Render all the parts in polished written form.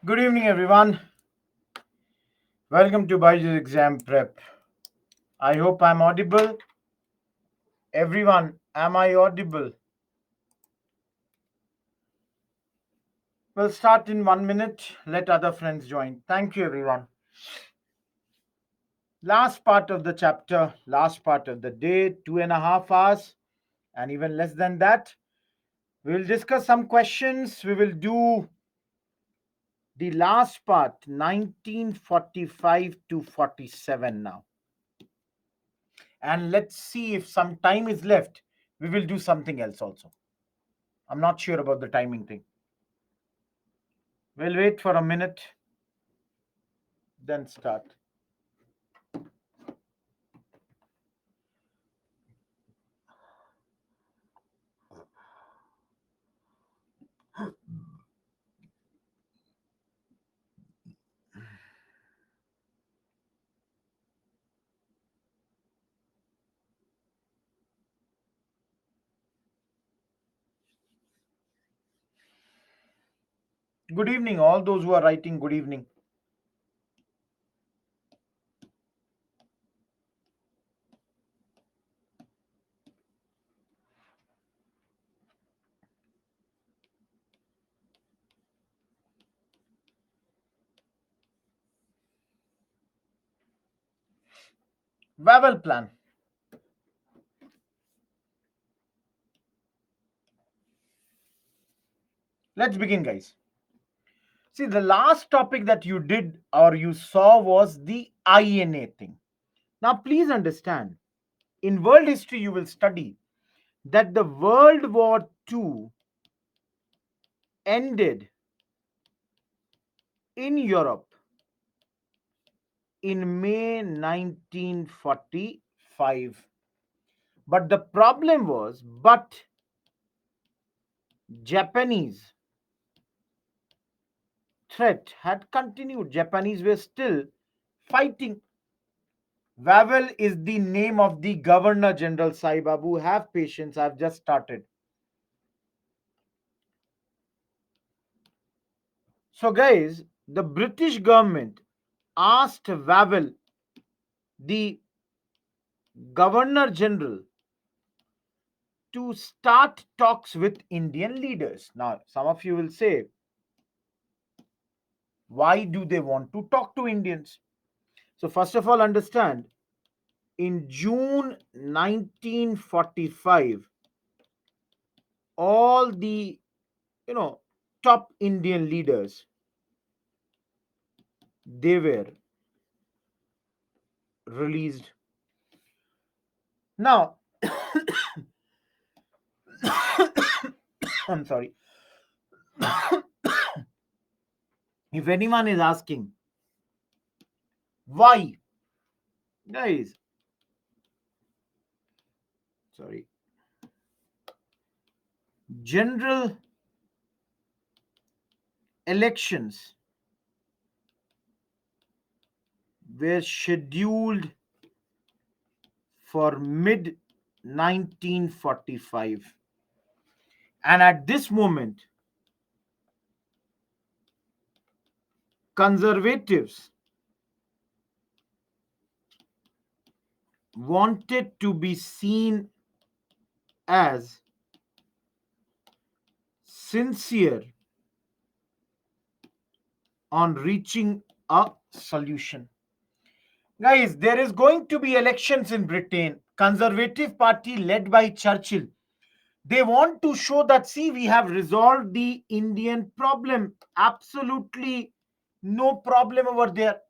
Good evening, everyone. Welcome to Byju's Exam Prep. I hope I'm audible. Everyone, am I audible? We'll start in 1 minute. Let other friends join. Thank you, everyone. Last part of the chapter, last part of the day, 2.5 hours, and even less than that. We'll discuss some questions. We will do the last part, 1945 to 47 now. And let's see if some time is left. We will do something else also. I'm not sure about the timing thing. We'll wait for a minute, then start. Good evening, all those who are writing, good evening. Wawel plan. Let's begin, guys. See, the last topic that you did or you saw was the INA thing. Now, please understand, in world history, you will study that the World War II ended in Europe in May 1945. But the problem was, Japanese threat had continued. Japanese were still fighting. Wawel is the name of the Governor General Sai Babu. Have patience, I've just started. So, guys, the British government asked Wawel, the Governor General, to start talks with Indian leaders. Now, some of you will say, why do they want to talk to Indians? So, first of all, understand in June 1945, all the top Indian leaders, they were released. Now, I'm sorry. If anyone is asking why, guys, sorry, general elections were scheduled for mid 1945, and at this moment conservatives wanted to be seen as sincere on reaching a solution. Guys, there is going to be elections in Britain. Conservative Party led by Churchill. They want to show that, see, we have resolved the Indian problem. Absolutely no problem over there.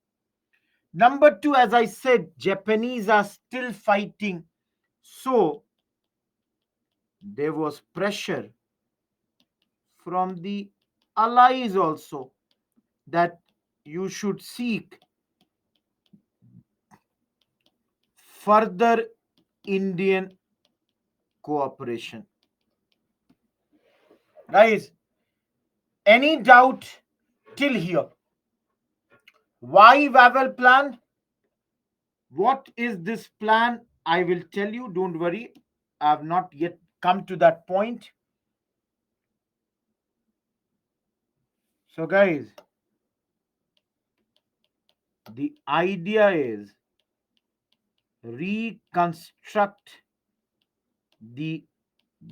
Number two, as I said, Japanese are still fighting. So there was pressure from the allies also that you should seek further Indian cooperation. Guys, any doubt till here? Why Wawel plan? What is this plan? I will tell you, don't worry. I have not yet come to that point. So, guys, The idea is reconstruct the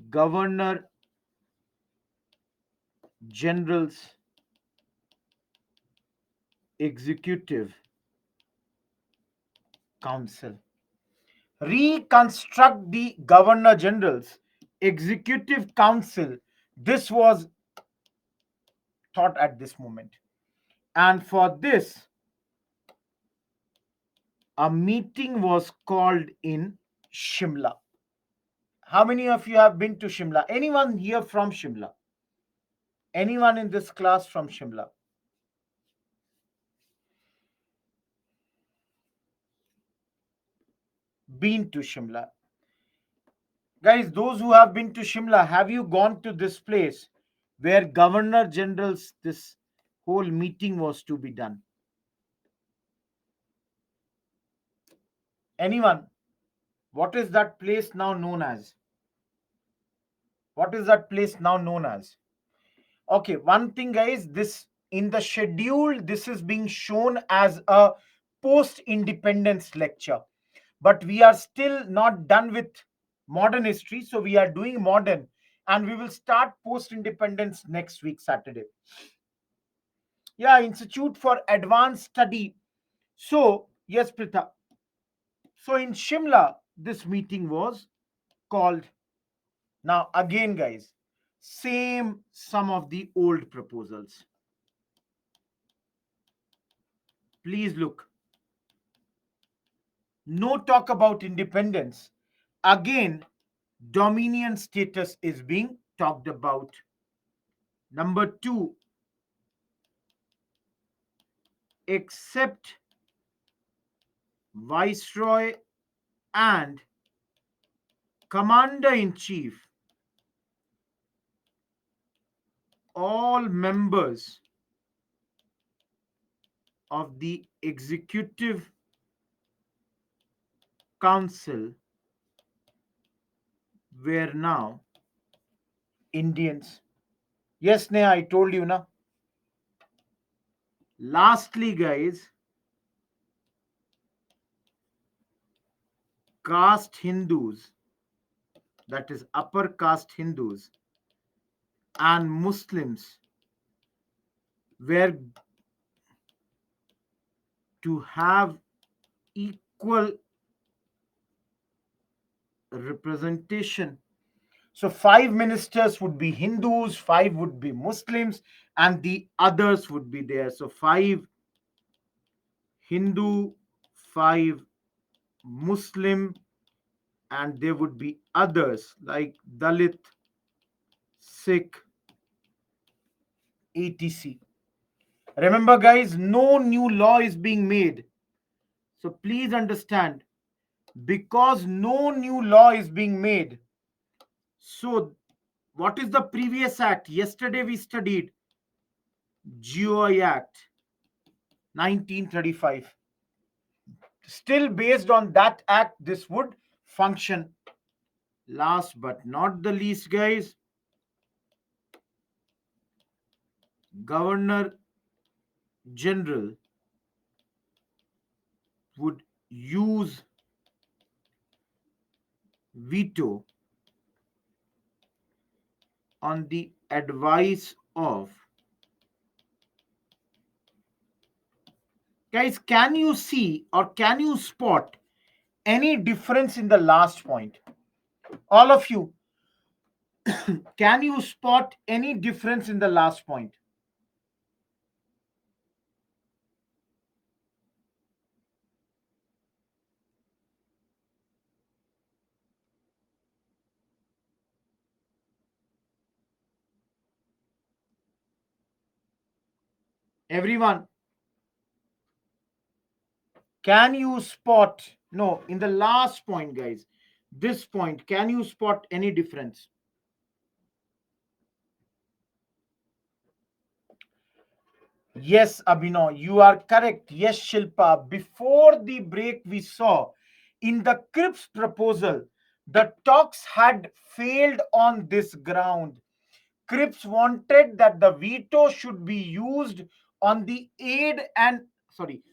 Governor General's Executive Council. Reconstruct the Governor General's Executive Council. This was thought at this moment. And for this, a meeting was called in Shimla. How many of you have been to Shimla? Anyone here from Shimla? Anyone in this class from Shimla? Been to Shimla? Guys, those who have been to Shimla, have you gone to this place where Governor General's this whole meeting was to be done? Anyone? What is that place now known as? What is that place now known as? Okay, one thing, guys, this in the schedule, this is being shown as a post independence lecture, but we are still not done with modern history, so we are doing modern and we will start post independence next week, Saturday. Yeah, Institute for Advanced Study. So, yes, Pritha. So, in Shimla, this meeting was called. Now, again, guys, same some of the old proposals. Please look. No talk about independence. Again, dominion status is being talked about. Number two, accept Viceroy and Commander in Chief, all members of the Executive Council were now Indians. Yes, Neha, I told you na. Lastly, guys, caste Hindus, that is upper caste Hindus, and Muslims were to have equal representation. So, five ministers would be Hindus, five would be Muslims, and the others would be there. So, five Hindu, five Muslim, and there would be others like Dalit, Sikh, etc. Remember, guys, no new law is being made. So please understand, because no new law is being made. So, what is the previous act? Yesterday we studied GOI Act 1935. Still based on that act, this would function. Last but not the least, guys, Governor General would use veto on the advice of. Guys, can you see or can you spot any difference in the last point? All of you, can you spot any difference in the last point? Everyone, can you spot? No, in the last point, guys, this point, can you spot any difference? Yes, Abhinav, you are correct. Yes, Shilpa. Before the break, we saw in the Cripps proposal, the talks had failed on this ground. Cripps wanted that the veto should be used on the aid and sorry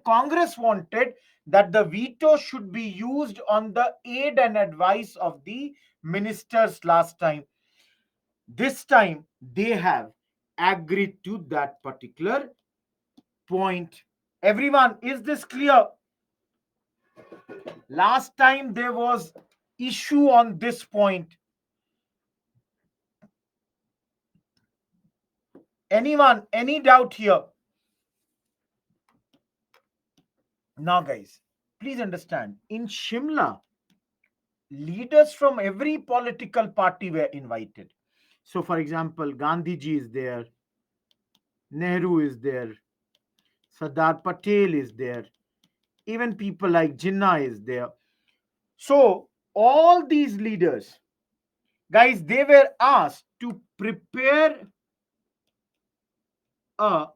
Congress wanted that the veto should be used on the aid and advice of the ministers last time. This time they have agreed to that particular point. Everyone, is this clear? Last time there was issue on this point. Anyone, any doubt here? Now, guys, please understand, in Shimla, leaders from every political party were invited. So, for example, Gandhiji is there, Nehru is there, Sardar Patel is there, even people like Jinnah is there. So, all these leaders, guys, they were asked to prepare a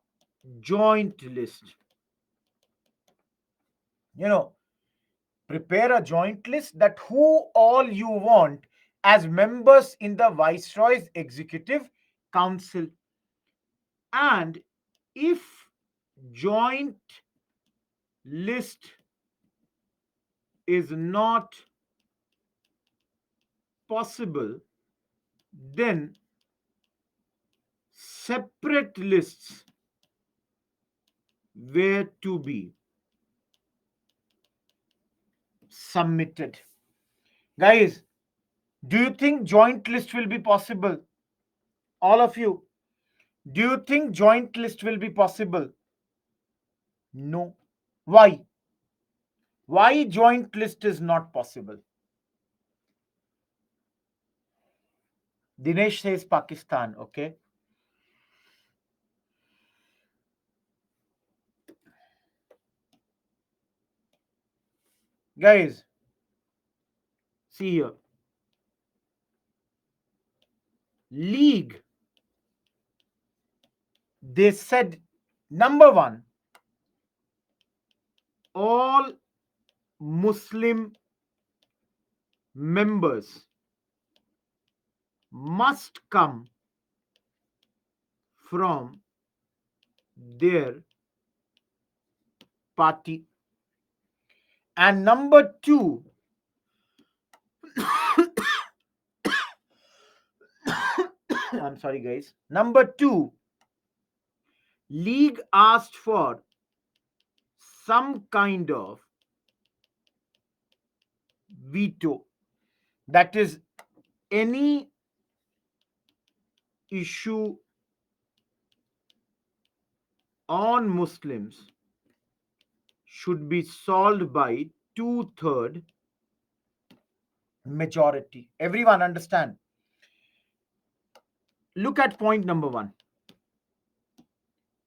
joint list. You know, prepare a joint list that who all you want as members in the Viceroy's Executive Council. And if joint list is not possible, then separate lists were to be submitted. Guys, do you think joint list will be possible? All of you, do you think joint list will be possible? No. Why? Why joint list is not possible? Dinesh says Pakistan, okay? Guys, see here. League, they said, number one, all Muslim members must come from their party. And number two, I'm sorry, guys. Number two, League asked for some kind of veto. That is, any issue on Muslims should be solved by two-third majority. Everyone understand? Look at point number one.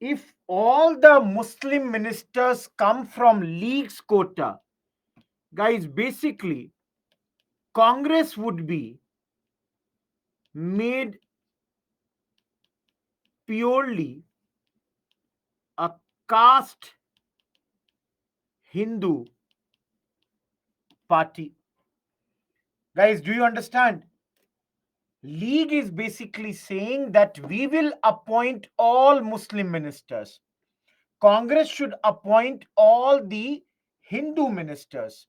If all the Muslim ministers come from League's quota, guys, basically, Congress would be made purely a caste Hindu party. Guys, do you understand? League is basically saying that we will appoint all Muslim ministers. Congress should appoint all the Hindu ministers.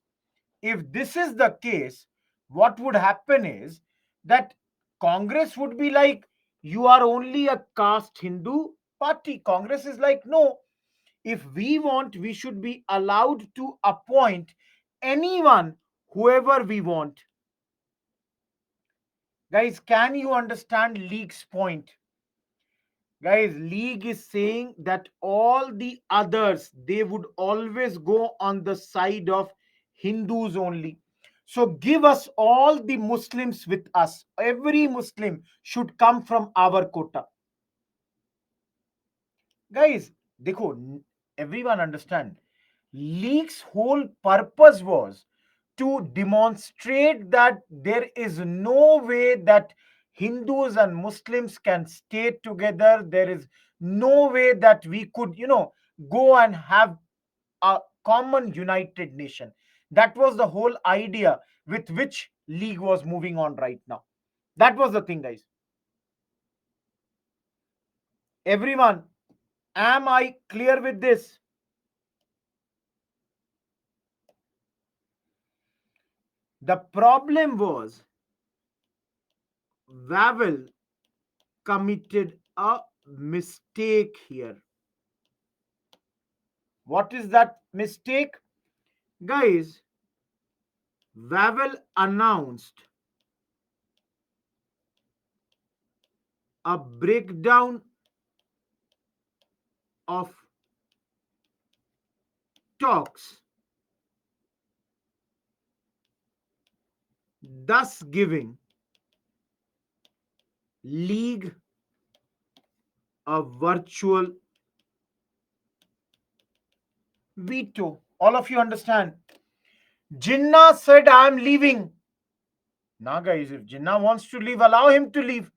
If this is the case, what would happen is that Congress would be like, you are only a caste Hindu party. Congress is like, no, if we want, we should be allowed to appoint anyone, whoever we want. Guys, can you understand League's point? Guys, League is saying that all the others, they would always go on the side of Hindus only. So give us all the Muslims with us. Every Muslim should come from our quota. Guys, देखो, everyone understand. League's whole purpose was to demonstrate that there is no way that Hindus and Muslims can stay together. There is no way that we could, go and have a common united nation. That was the whole idea with which League was moving on right now. That was the thing, guys. Everyone, am I clear with this? The problem was Wavell committed a mistake here. What is that mistake? Guys, Wavell announced a breakdown of talks, thus giving League a virtual veto. All of you understand? Jinnah said, I am leaving. Now, guys, if Jinnah wants to leave, allow him to leave.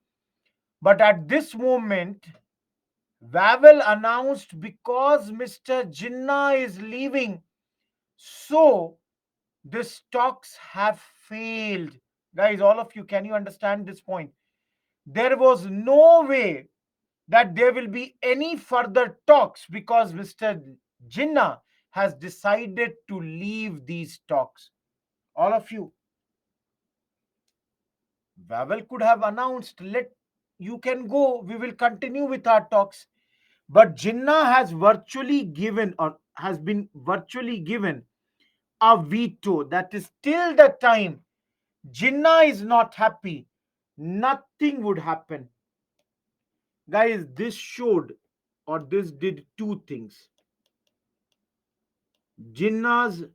But at this moment, Wavell announced because Mr. Jinnah is leaving, so the stocks have failed. Guys, all of you, can you understand this point? There was no way that there will be any further talks because Mr. Jinnah has decided to leave these talks. All of you, Wavell could have announced, let you can go, we will continue with our talks. But Jinnah has virtually given or has been virtually given a veto. That is till the time Jinnah is not happy, nothing would happen. Guys, this showed or this did two things. Jinnah's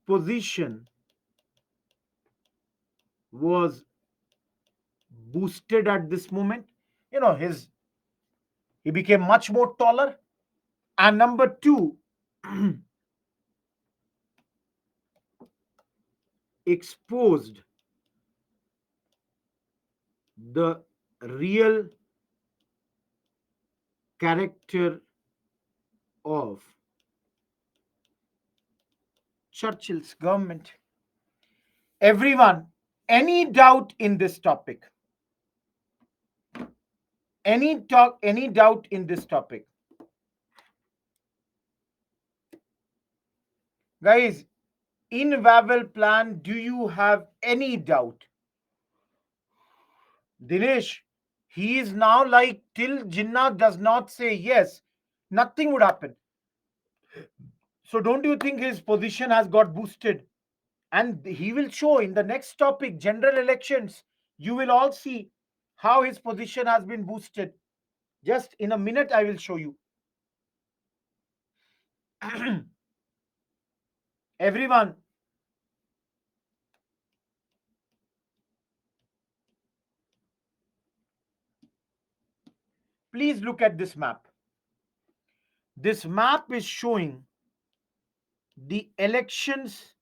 position was boosted at this moment. His he became much more taller. And number two, exposed the real character of Churchill's government. Everyone, any doubt in this topic? Any doubt in this topic? Guys, in Wavell plan, do you have any doubt? Dinesh, he is now like till Jinnah does not say yes, nothing would happen. So don't you think his position has got boosted? And he will show in the next topic, general elections. You will all see how his position has been boosted. Just in a minute, I will show you. Everyone, please look at this map. This map is showing the elections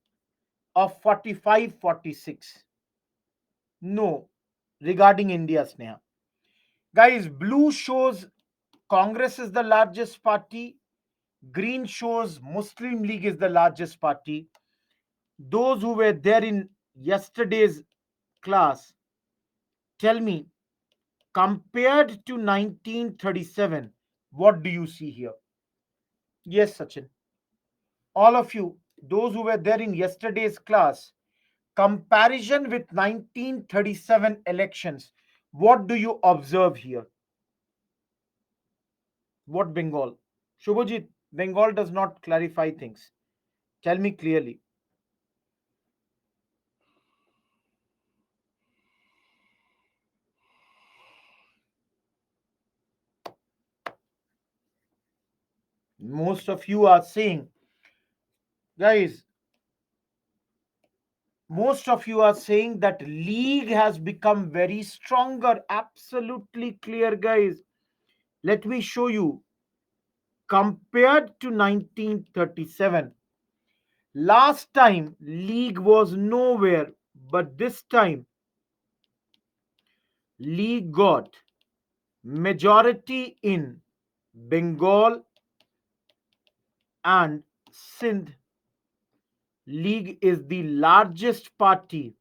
of 45-46. No, regarding India, Sneha. Guys, blue shows Congress is the largest party. Green shows Muslim League is the largest party. Those who were there in yesterday's class, tell me, compared to 1937, what do you see here? Yes, Sachin. All of you, those who were there in yesterday's class, comparison with 1937 elections, what do you observe here? What Bengal? Shubhajit, Bengal does not clarify things. Tell me clearly. Most of you are saying, guys, most of you are saying that league has become very stronger. Absolutely clear, guys. Let me show you. Compared to 1937, last time league was nowhere, but this time league got majority in Bengal and Sindh. League is the largest party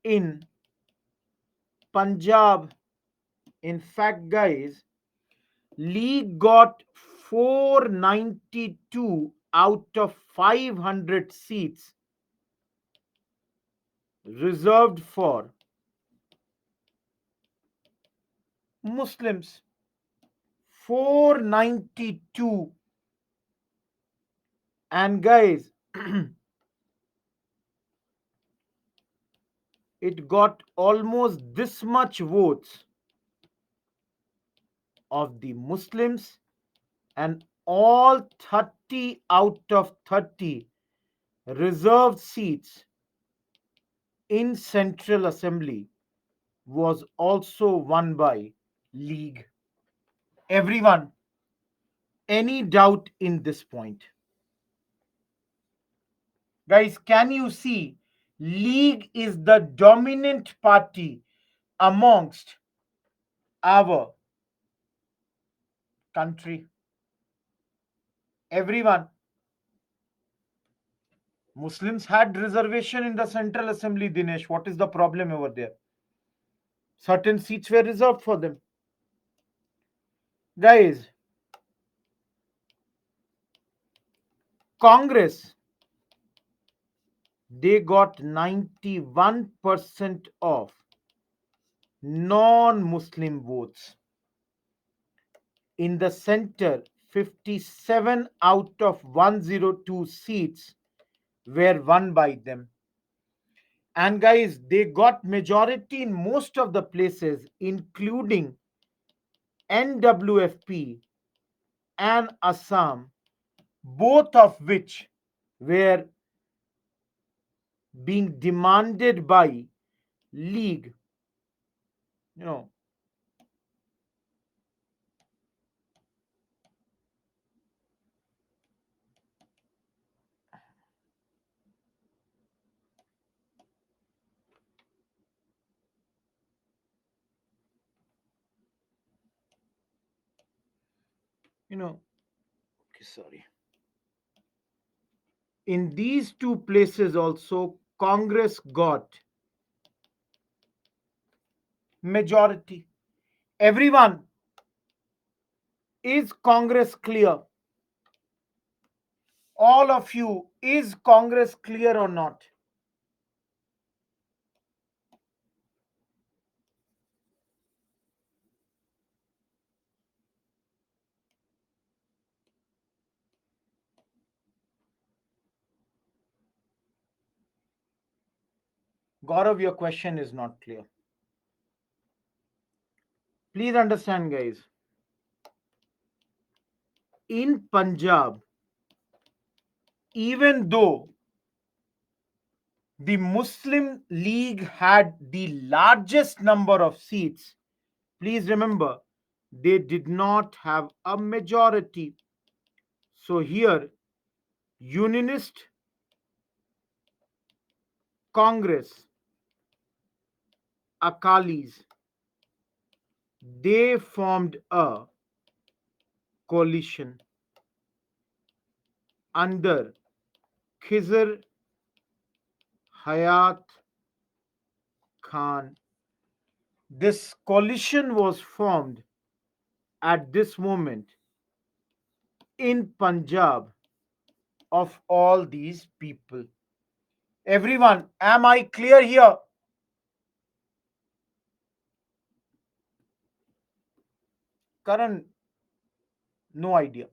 in Punjab. In fact, guys, League got 492 out of 500 seats reserved for Muslims. 492. And guys, it got almost this much votes of the Muslims, and all 30 out of 30 reserved seats in Central Assembly was also won by League. Everyone, any doubt in this point? Guys, can you see? League is the dominant party amongst our country. Everyone, Muslims had reservation in the Central Assembly, Dinesh. What is the problem over there? Certain seats were reserved for them. Guys, Congress, they got 91% of non-Muslim votes. In the center, 57 out of 102 seats were won by them. And guys, they got majority in most of the places, including NWFP and Assam, both of which were being demanded by League. You know, you know. Okay, sorry. In these two places also, Congress got majority. Everyone, is Congress clear? All of you, is Congress clear or not? Gaurav, your question is not clear. Please understand, guys. In Punjab, even though the Muslim League had the largest number of seats, please remember, they did not have a majority. So here, Unionist Congress, Akalis, they formed a coalition under Khizr Hayat Khan. This coalition was formed at this moment in Punjab of all these people. Everyone, am I clear here? Karan, no idea.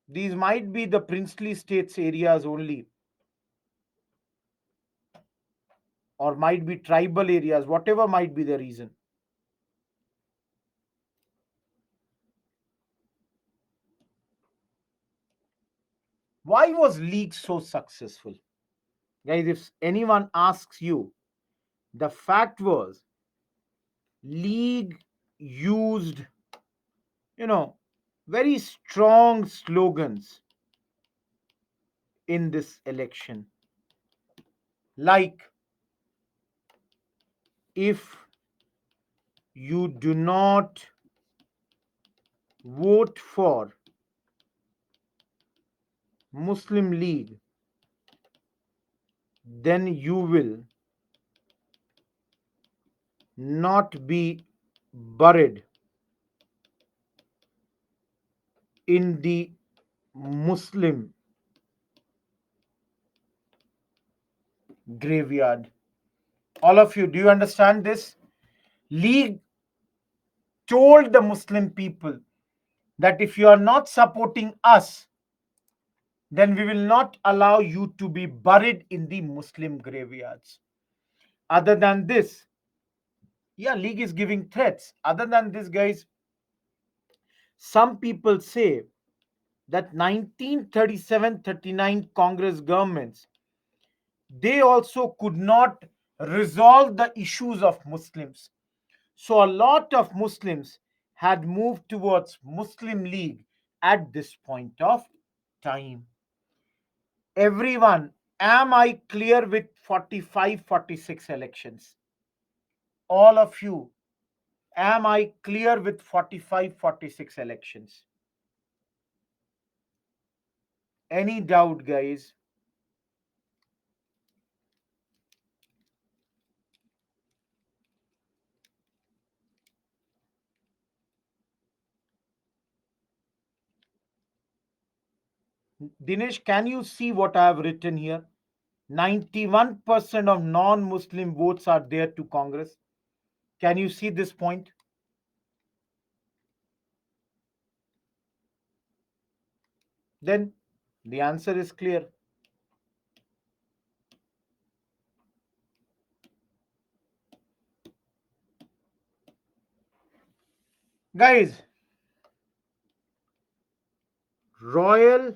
These might be the princely states areas only, or might be tribal areas, whatever might be the reason. Why was League so successful? Guys, if anyone asks you, the fact was League used, you know, very strong slogans in this election. Like, if you do not vote for Muslim League, then you will not be buried in the Muslim graveyard. All of you, do you understand this? League told the Muslim people that if you are not supporting us, then we will not allow you to be buried in the Muslim graveyards. Other than this, yeah, League is giving threats. Other than this, guys, some people say that 1937-39 Congress governments, they also could not resolve the issues of Muslims. So a lot of Muslims had moved towards Muslim League at this point of time. Everyone, am I clear with 45-46 elections? All of you, am I clear with 45-46 elections? Any doubt, guys? Dinesh, can you see what I have written here? 91% of non Muslim votes are there to Congress. Can you see this point? Then the answer is clear. Guys, Royal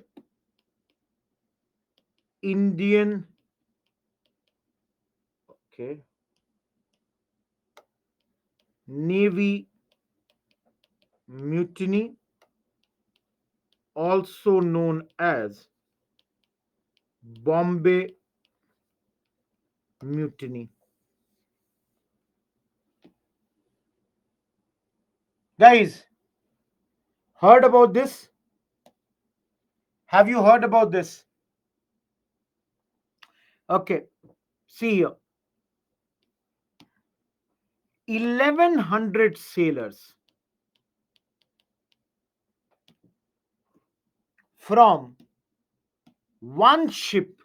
Indian, okay, Navy mutiny, also known as Bombay mutiny. Guys, heard about this? Have you heard about this? Okay, see here. 1100 sailors from one ship,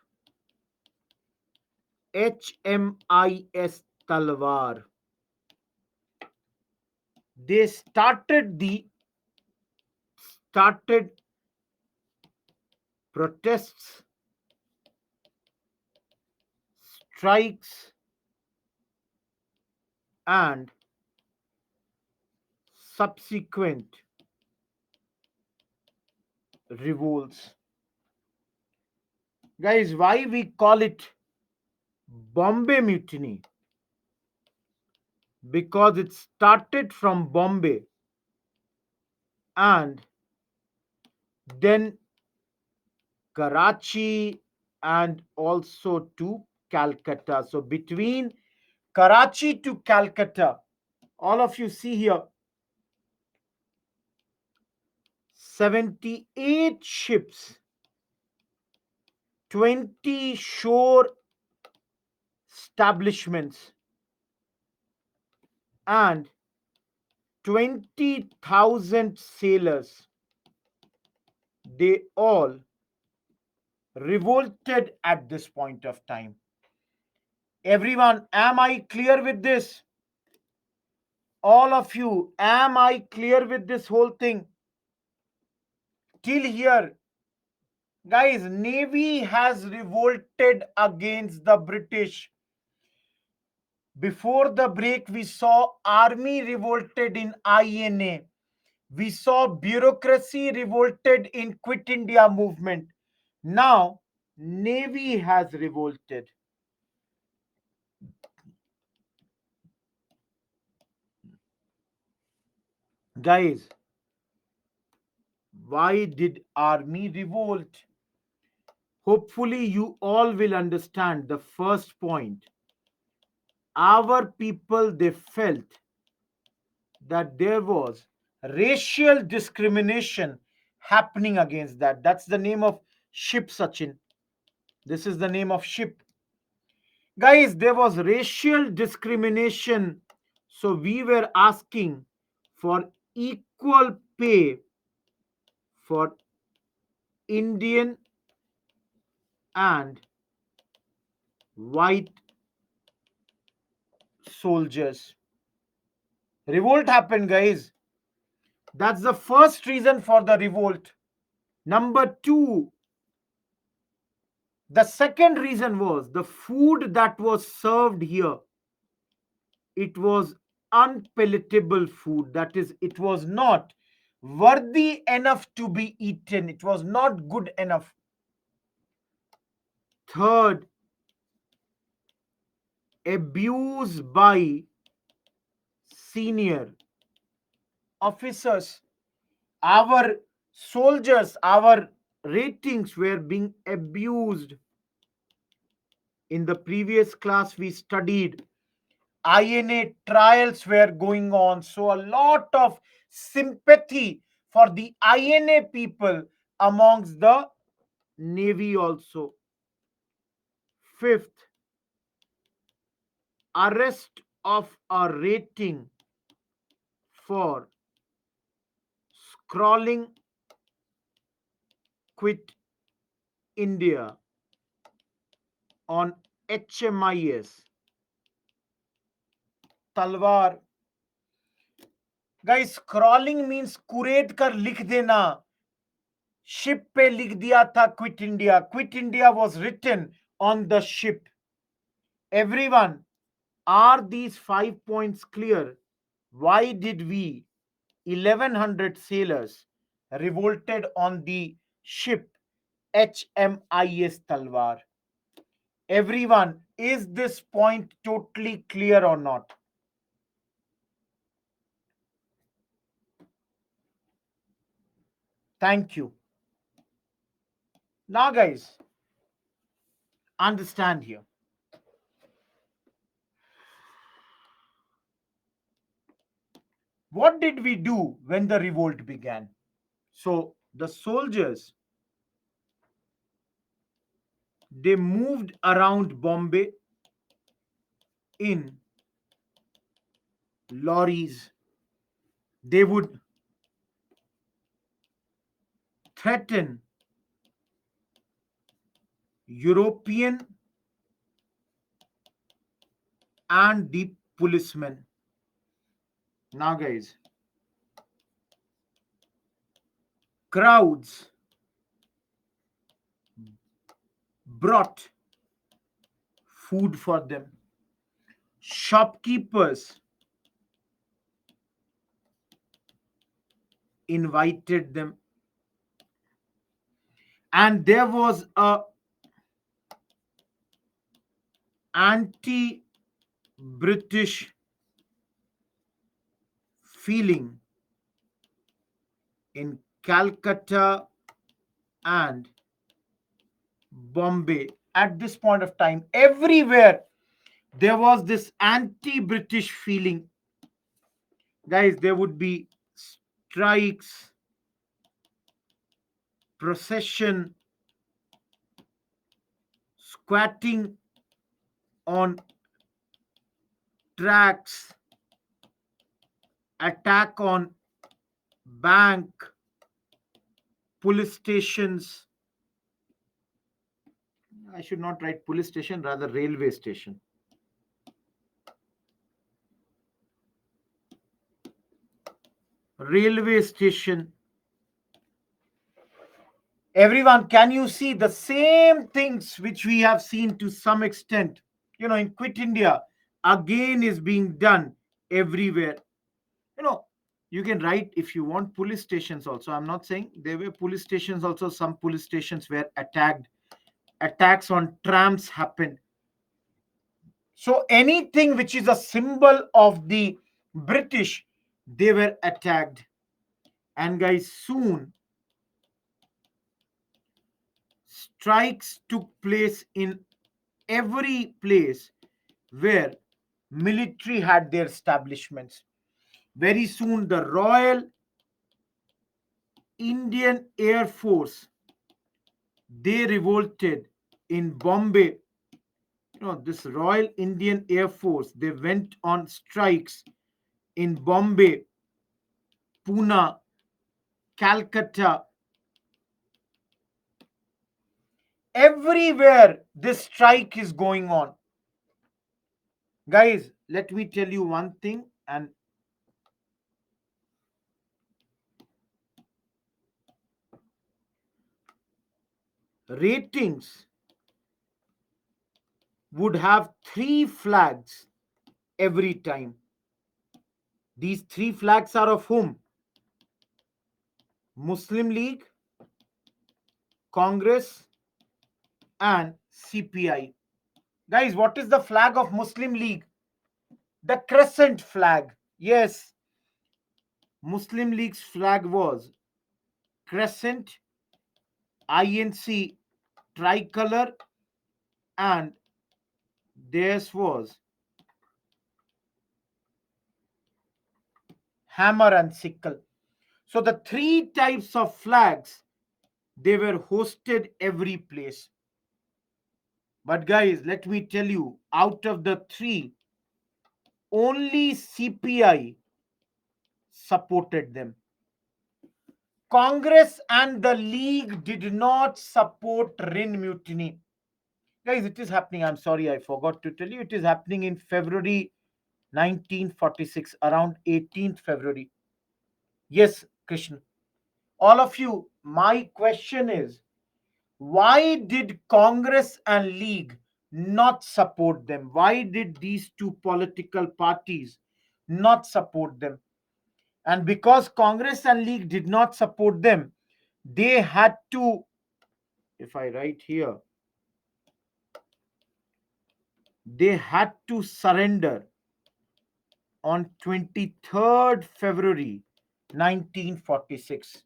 HMIS Talwar, they started protests, strikes, and subsequent revolts. Guys, why we call it Bombay Mutiny? Because it started from Bombay and then Karachi and also to Calcutta. So between Karachi to Calcutta, all of you see here, 78 ships, 20 shore establishments, and 20,000 sailors, they all revolted at this point of time. Everyone, am I clear with this? All of you, am I clear with this whole thing? Till here, guys, Navy has revolted against the British. Before the break, we saw Army revolted in INA. We saw bureaucracy revolted in Quit India movement. Now, Navy has revolted. Guys, why did Army revolt? Hopefully, you all will understand the first point. Our people, they felt that there was racial discrimination happening against that. That's the name of ship, Sachin. This is the name of ship. Guys, there was racial discrimination. So we were asking for equal pay for Indian and white soldiers. Revolt happened, guys. That's the first reason for the revolt. Number two, the second reason was the food that was served here. It was unpalatable food. That is, it was not worthy enough to be eaten. It was not good enough. Third, abuse by senior officers. Our soldiers, our ratings were being abused. In the previous class, we studied INA trials were going on. So, a lot of sympathy for the INA people amongst the Navy also. Fifth, arrest of a rating for scrawling quit India on HMIS तलवार. Guys scrolling means कुरेद कर लिख देना. Ship पे लिख दिया था quit India. Quit India was written on the ship. Everyone, are these 5 points clear? Why did we 1100 sailors revolted on the ship HMIS Talwar? Everyone, is this point totally clear or not? Thank you. Now, guys, understand here. What did we do when the revolt began? So, the soldiers, they moved around Bombay in lorries. They would threaten European and the policemen. Now, guys, crowds brought food for them. Shopkeepers invited them. And there was a anti-British feeling in Calcutta and Bombay at this point of time. Everywhere there was this anti-British feeling. Guys, there would be strikes, procession, squatting on tracks, attack on bank, police stations. I should not write police station, rather railway station. Railway station. Everyone, can you see the same things which we have seen to some extent, in Quit India, again is being done everywhere. You can write if you want police stations also. I'm not saying there were police stations also. Some police stations were attacked. Attacks on trams happened. So anything which is a symbol of the British, they were attacked. And guys, soon strikes took place in every place where military had their establishments. Very soon, the Royal Indian Air Force, they revolted in Bombay. This Royal Indian Air Force, they went on strikes in Bombay, Pune, Calcutta. Everywhere this strike is going on. Guys, let me tell you one thing, and ratings would have three flags every time. These three flags are of whom? Muslim League, Congress, and CPI. Guys, what is the flag of Muslim League? The crescent flag. Yes, Muslim League's flag was crescent, INC tricolor, and theirs was hammer and sickle. So the three types of flags, they were hosted every place. But guys, let me tell you, out of the three, only CPI supported them. Congress and the League did not support Rin mutiny. Guys, it is happening. I'm sorry, I forgot to tell you. It is happening in February 1946, around 18th February. Yes, Krishna. All of you, my question is, why did Congress and League not support them? Why did these two political parties not support them? And because Congress and League did not support them, they had to, if I write here, they had to surrender on 23rd February 1946.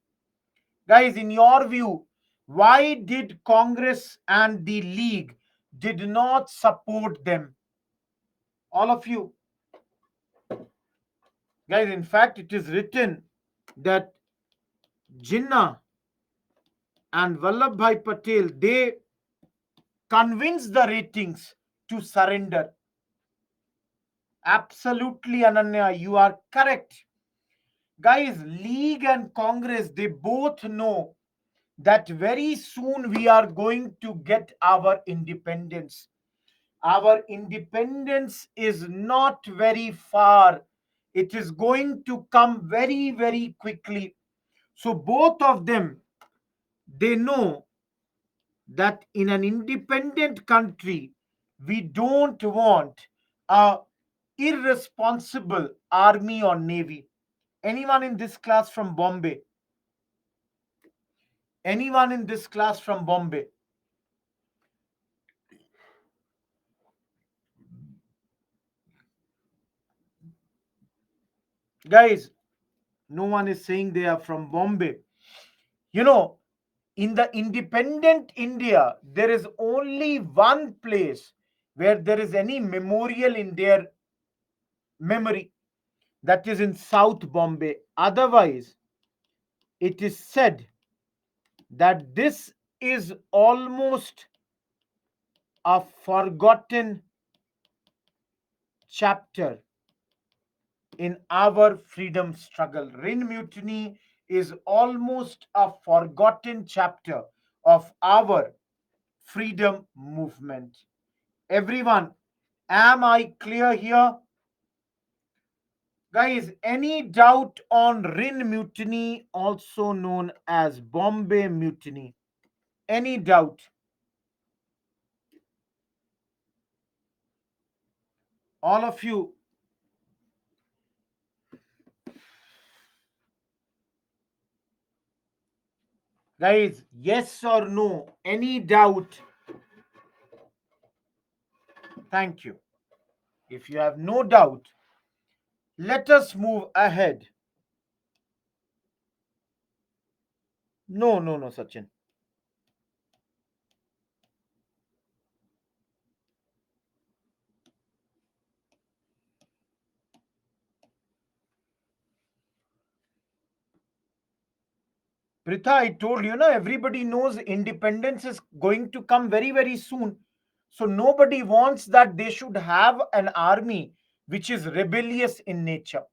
Guys, in your view, why did Congress and the League did not support them? All of you. Guys, in fact, it is written that Jinnah and Vallabhbhai Patel, they convinced the ratings to surrender. Absolutely, Ananya, you are correct. Guys, League and Congress, they both know that very soon we are going to get our independence. Our independence is not very far. It is going to come very, very quickly. So both of them, they know that in an independent country, we don't want a irresponsible army or navy. Anyone in this class from Bombay? Anyone in this class from Bombay? Guys, no one is saying they are from Bombay. You know, in the independent India, there is only one place where there is any memorial in their memory, that is in South Bombay. Otherwise, it is said that this is almost a forgotten chapter in our freedom struggle. Rin Mutiny is almost a forgotten chapter of our freedom movement. Everyone, am I clear here? Guys, any doubt on Rin Mutiny, also known as Bombay Mutiny? Any doubt? All of you, guys, yes or no? Any doubt? Thank you. If you have no doubt, let us move ahead. No, no, no, Sachin. Pritha, I told you, everybody knows independence is going to come very, very soon. So nobody wants that they should have an army which is rebellious in nature.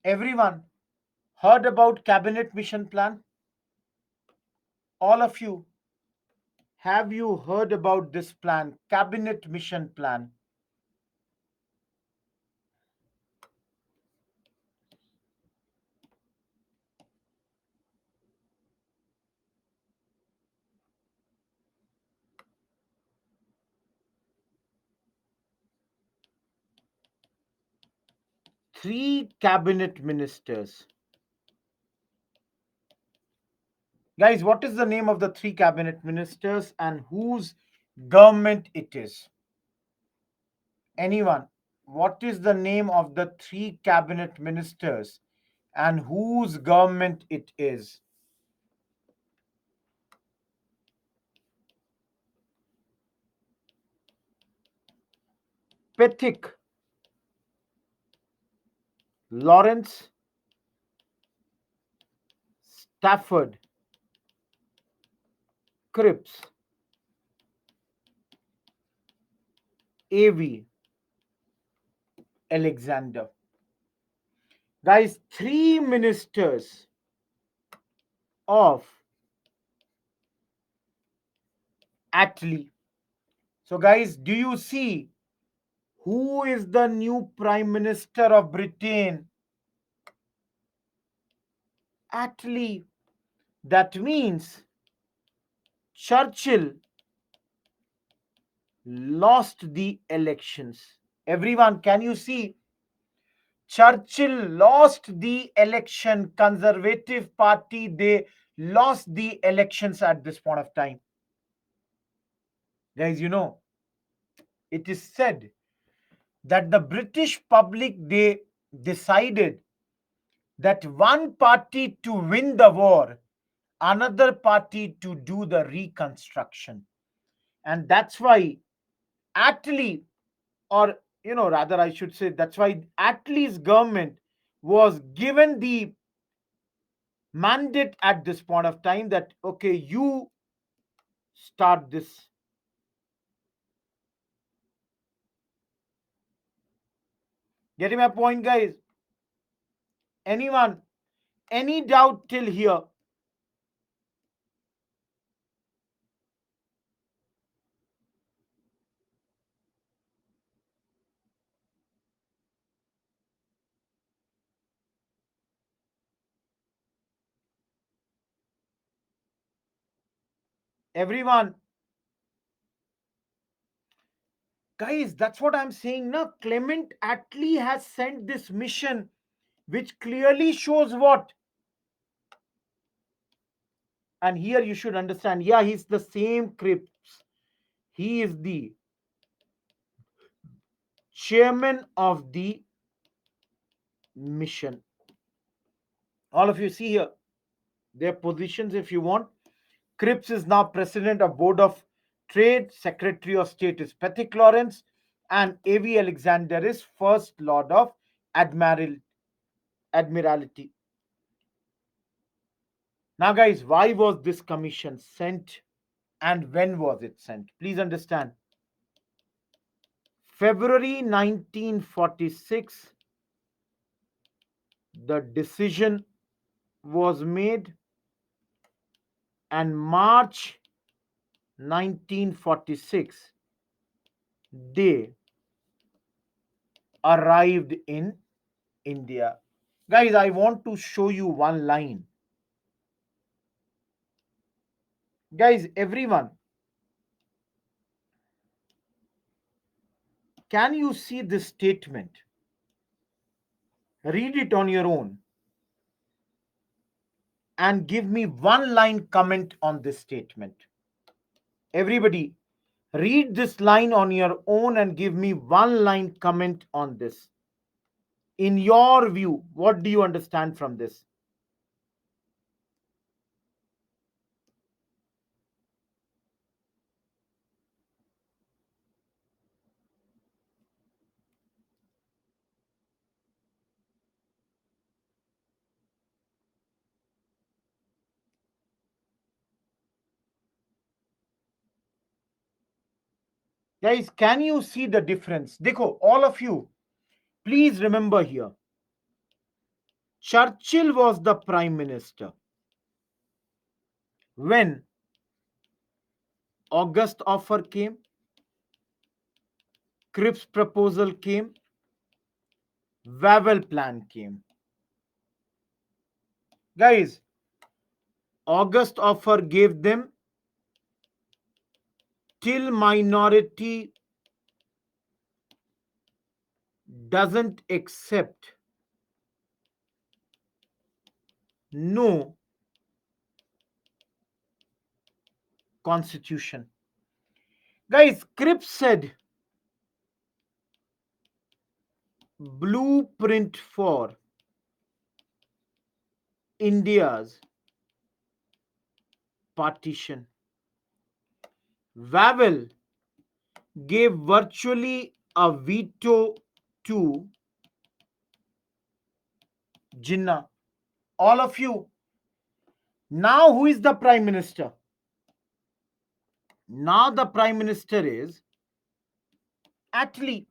Everyone heard about cabinet mission plan? All of you, have you heard about this plan, cabinet mission plan? Three cabinet ministers. Guys, what is the name of the three cabinet ministers and whose government it is? Anyone? What is the name of the three cabinet ministers and whose government it is? Pethick, Lawrence, Stafford, Cripps, A.V. Alexander. Guys, three ministers of Attlee. So, guys, do you see who is the new Prime Minister of Britain? Attlee. That means Churchill lost the elections. Everyone, can you see? Churchill lost the election. Conservative Party, they lost the elections at this point of time. Guys, it is said that the British public, they decided that one party to win the war, another party to do the reconstruction. And that's why Attlee, or rather I should say, that's why Attlee's government was given the mandate at this point of time that, okay, you start this. Getting my point, guys? Anyone? Any doubt till here? Everyone? Guys, that's what I'm saying now. Clement Attlee has sent this mission, which clearly shows what? And here you should understand, yeah, he's the same Cripps. He is the chairman of the mission. All of you see here their positions if you want. Cripps is now president of Board of Trade, Secretary of State is Pethick Lawrence, and A.V. Alexander is First Lord of Admiralty. Now, guys, why was this commission sent and when was it sent? Please understand. February 1946, the decision was made, and March 1946, they arrived in India. Guys, I want to show you one line. Guys, everyone, can you see this statement? Read it on your own and give me one line comment on this statement. Everybody, read this line on your own and give me one line comment on this. In your view, what do you understand from this? Guys, can you see the difference? Dekho, all of you, please remember here. Churchill was the prime minister when August offer came, Cripps proposal came, Wavell plan came. Guys, August offer gave them till minority doesn't accept, no constitution. Guys, Cripps said blueprint for India's partition. Wavell gave virtually a veto to Jinnah. All of you. Now, who is the prime minister? Now, the prime minister is Attlee.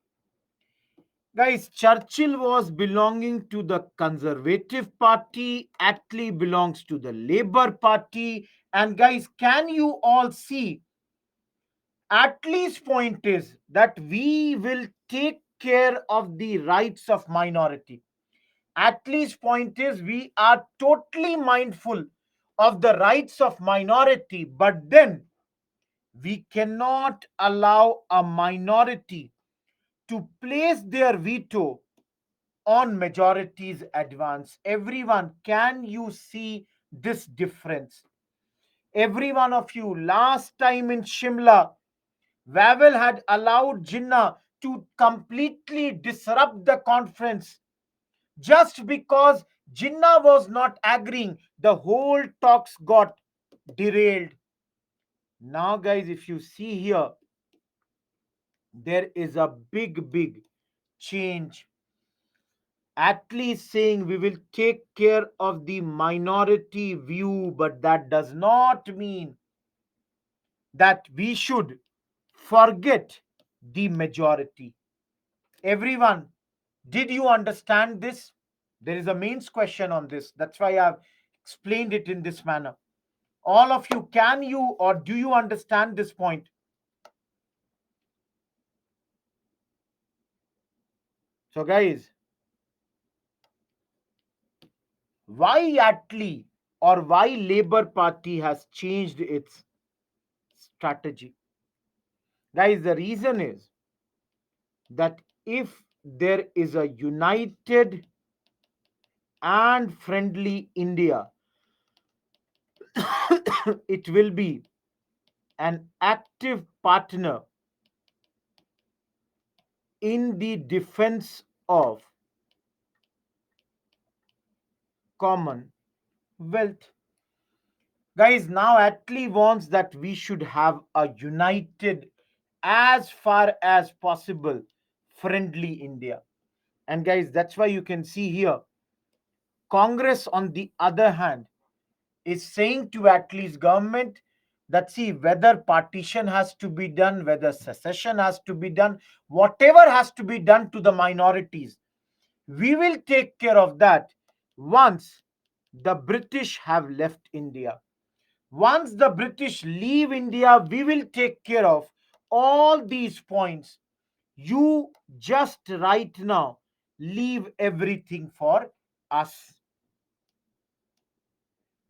Guys, Churchill was belonging to the Conservative Party, Attlee belongs to the Labour Party. And, guys, can you all see? Attlee's point is that we will take care of the rights of minority. Attlee's point is we are totally mindful of the rights of minority, but then we cannot allow a minority to place their veto on majority's advance. Everyone, can you see this difference? Every one of you, last time in Shimla, Wavell had allowed Jinnah to completely disrupt the conference just because Jinnah was not agreeing. The whole talks got derailed. Now, guys, if you see here, there is a big change. At least saying we will take care of the minority view, but that does not mean that we should forget the majority. Everyone, did you understand this? There is a mains question on this. That's why I've explained it in this manner. All of you, can you or do you understand this point? So, guys, why Attlee or why Labour Party has changed its strategy? Guys, the reason is that if there is a united and friendly India, it will be an active partner in the defense of commonwealth. Guys, now Attlee wants that we should have a united, as far as possible, friendly India. And guys, that's why you can see here, Congress, on the other hand, is saying to Attlee's government that see whether partition has to be done, whether secession has to be done, whatever has to be done to the minorities, we will take care of that once the British have left India. Once the British leave India, we will take care of all these points. You just right now leave everything for us.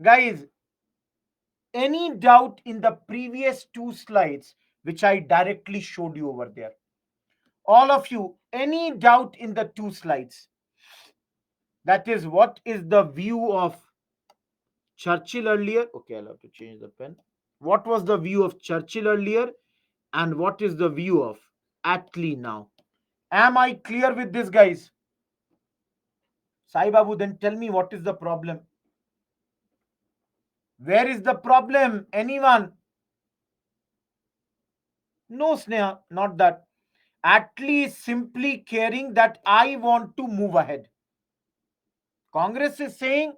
Guys, any doubt in the previous two slides which I directly showed you over there? All of you, any doubt in the two slides? That is, what is the view of Churchill earlier? Okay, I'll have to change the pen. What was the view of Churchill earlier? And what is the view of Attlee now? Am I clear with this, guys? Sai Babu, then tell me what is the problem. Where is the problem? Anyone? No, Sneha, not that. Attlee is simply caring that I want to move ahead. Congress is saying,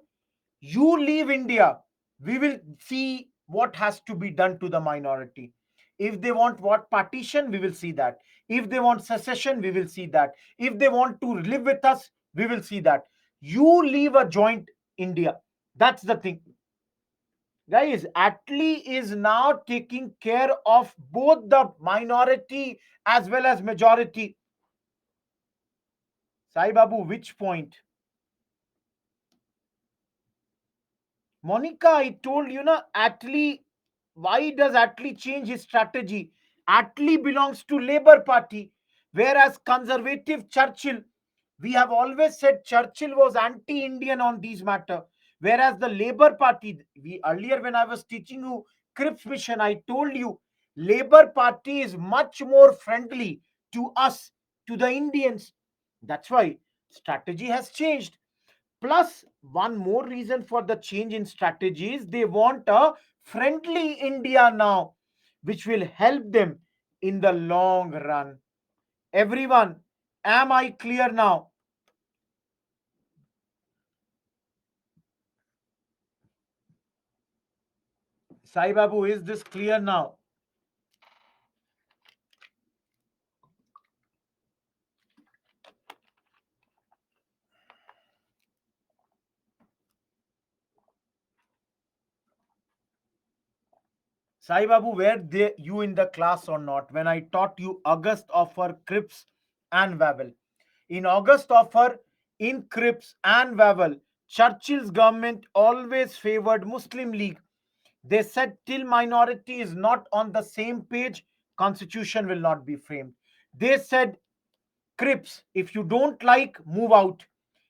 you leave India, we will see what has to be done to the minority. If they want what partition, we will see that. If they want secession, we will see that. If they want to live with us, we will see that. You leave a joint India. That's the thing. Guys, Attlee is now taking care of both the minority as well as majority. Sai Babu, which point? Monica, I told you, na, Attlee, why does Attlee change his strategy? Attlee belongs to Labour Party, whereas conservative Churchill, we have always said Churchill was anti-Indian on these matter. Whereas the Labour Party, we earlier when I was teaching you Cripps mission, I told you Labour Party is much more friendly to us, to the Indians. That's why strategy has changed. Plus, one more reason for the change in strategies, they want a friendly India now, which will help them in the long run. Everyone, am I clear now? Sai Babu, is this clear now? Sai Babu, were you in the class or not when I taught you August offer, Cripps, and Wavell? In August offer, in Cripps and Wavell, Churchill's government always favored Muslim League. They said till minority is not on the same page, constitution will not be framed. They said Cripps, if you don't like, move out.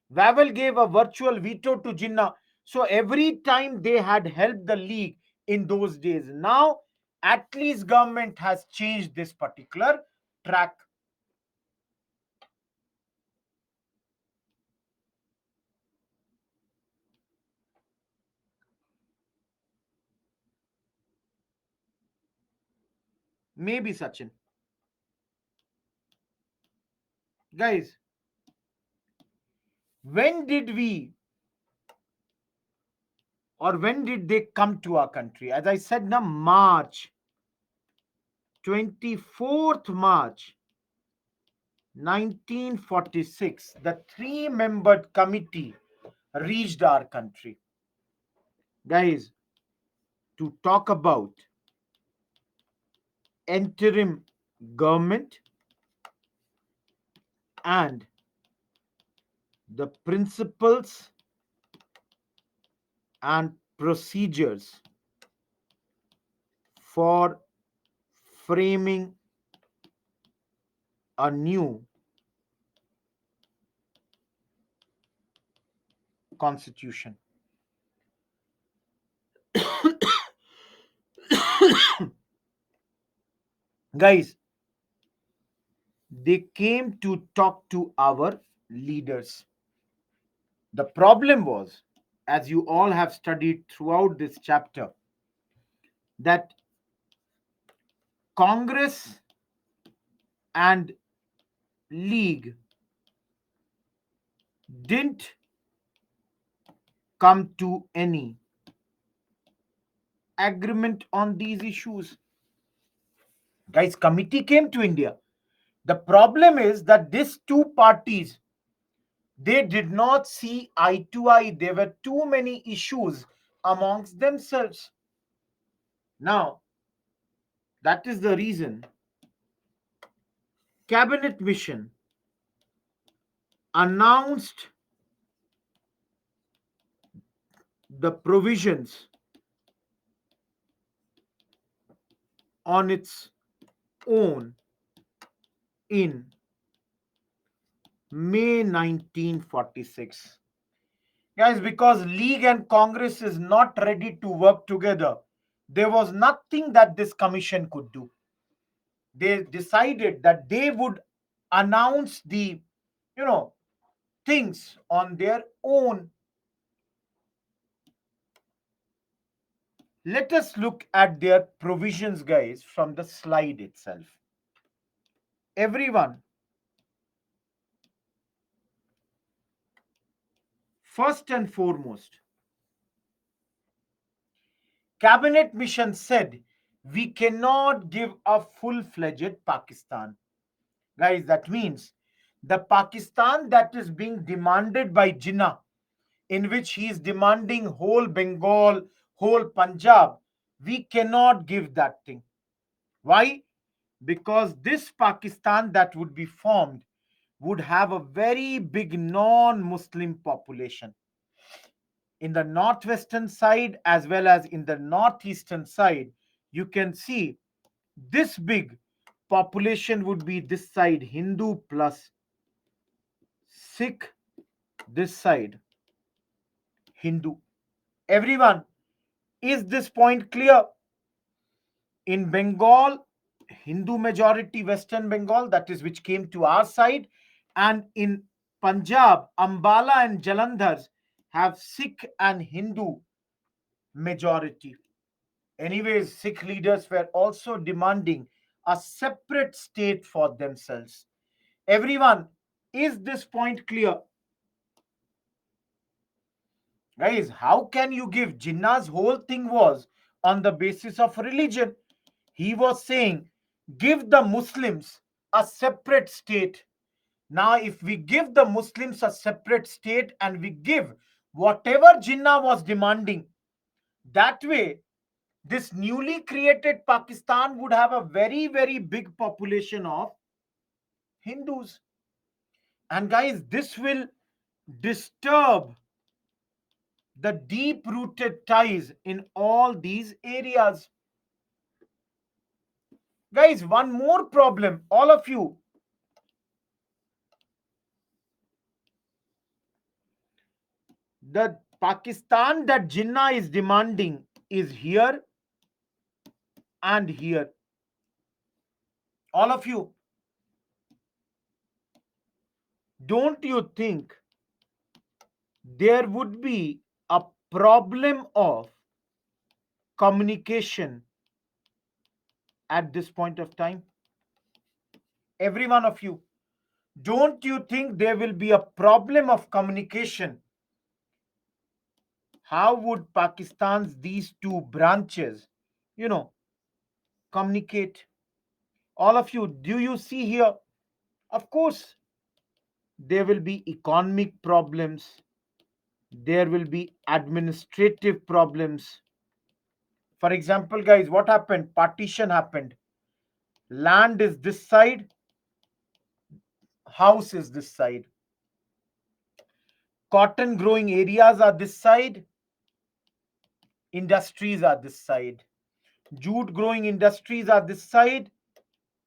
Wavell gave a virtual veto to Jinnah. So every time they had helped the league in those days. Now, at least government has changed this particular track. Maybe Sachin. Guys, when did we or when did they come to our country? As I said, na March, 24th March 1946, the three-membered committee reached our country. Guys, to talk about interim government and the principles and procedures for framing a new constitution. Guys, they came to talk to our leaders. The problem was, as you all have studied throughout this chapter, that Congress and League didn't come to any agreement on these issues. Guys, committee came to India. The problem is that these two parties, they did not see eye to eye. There were too many issues amongst themselves. Now, that is the reason cabinet mission announced the provisions on its own in May 1946. Guys, because League and Congress is not ready to work together, there was nothing that this commission could do. They decided that they would announce the, you know, things on their own. Let us look at their provisions, guys, from the slide itself. Everyone, first and foremost, cabinet mission said we cannot give a full-fledged Pakistan. Guys, that means the Pakistan that is being demanded by Jinnah, in which he is demanding whole Bengal, whole Punjab. We cannot give that thing. Why? Because this Pakistan that would be formed would have a very big non Muslim population. In the northwestern side as well as in the northeastern side, you can see this big population would be this side Hindu plus Sikh, this side Hindu. Everyone, is this point clear? In Bengal, Hindu majority, Western Bengal, that is which came to our side, and in Punjab, Ambala and Jalandhar have Sikh and Hindu majority. Anyways, Sikh leaders were also demanding a separate state for themselves. Everyone, is this point clear? Guys, how can you give? Jinnah's whole thing was on the basis of religion. He was saying, give the Muslims a separate state. Now, if we give the Muslims a separate state and we give whatever Jinnah was demanding, that way, this newly created Pakistan would have a very, very big population of Hindus. And guys, this will disturb the deep rooted ties in all these areas. Guys, one more problem, all of you. The Pakistan that Jinnah is demanding is here and here. All of you, don't you think there would be a problem of communication at this point of time? Every one of you, don't you think there will be a problem of communication? How would Pakistan's these two branches, you know, communicate? All of you, do you see here? Of course, there will be economic problems, there will be administrative problems. For example, guys, what happened? Partition happened. Land is this side, house is this side. Cotton growing areas are this side, industries are this side. Jute growing industries are this side,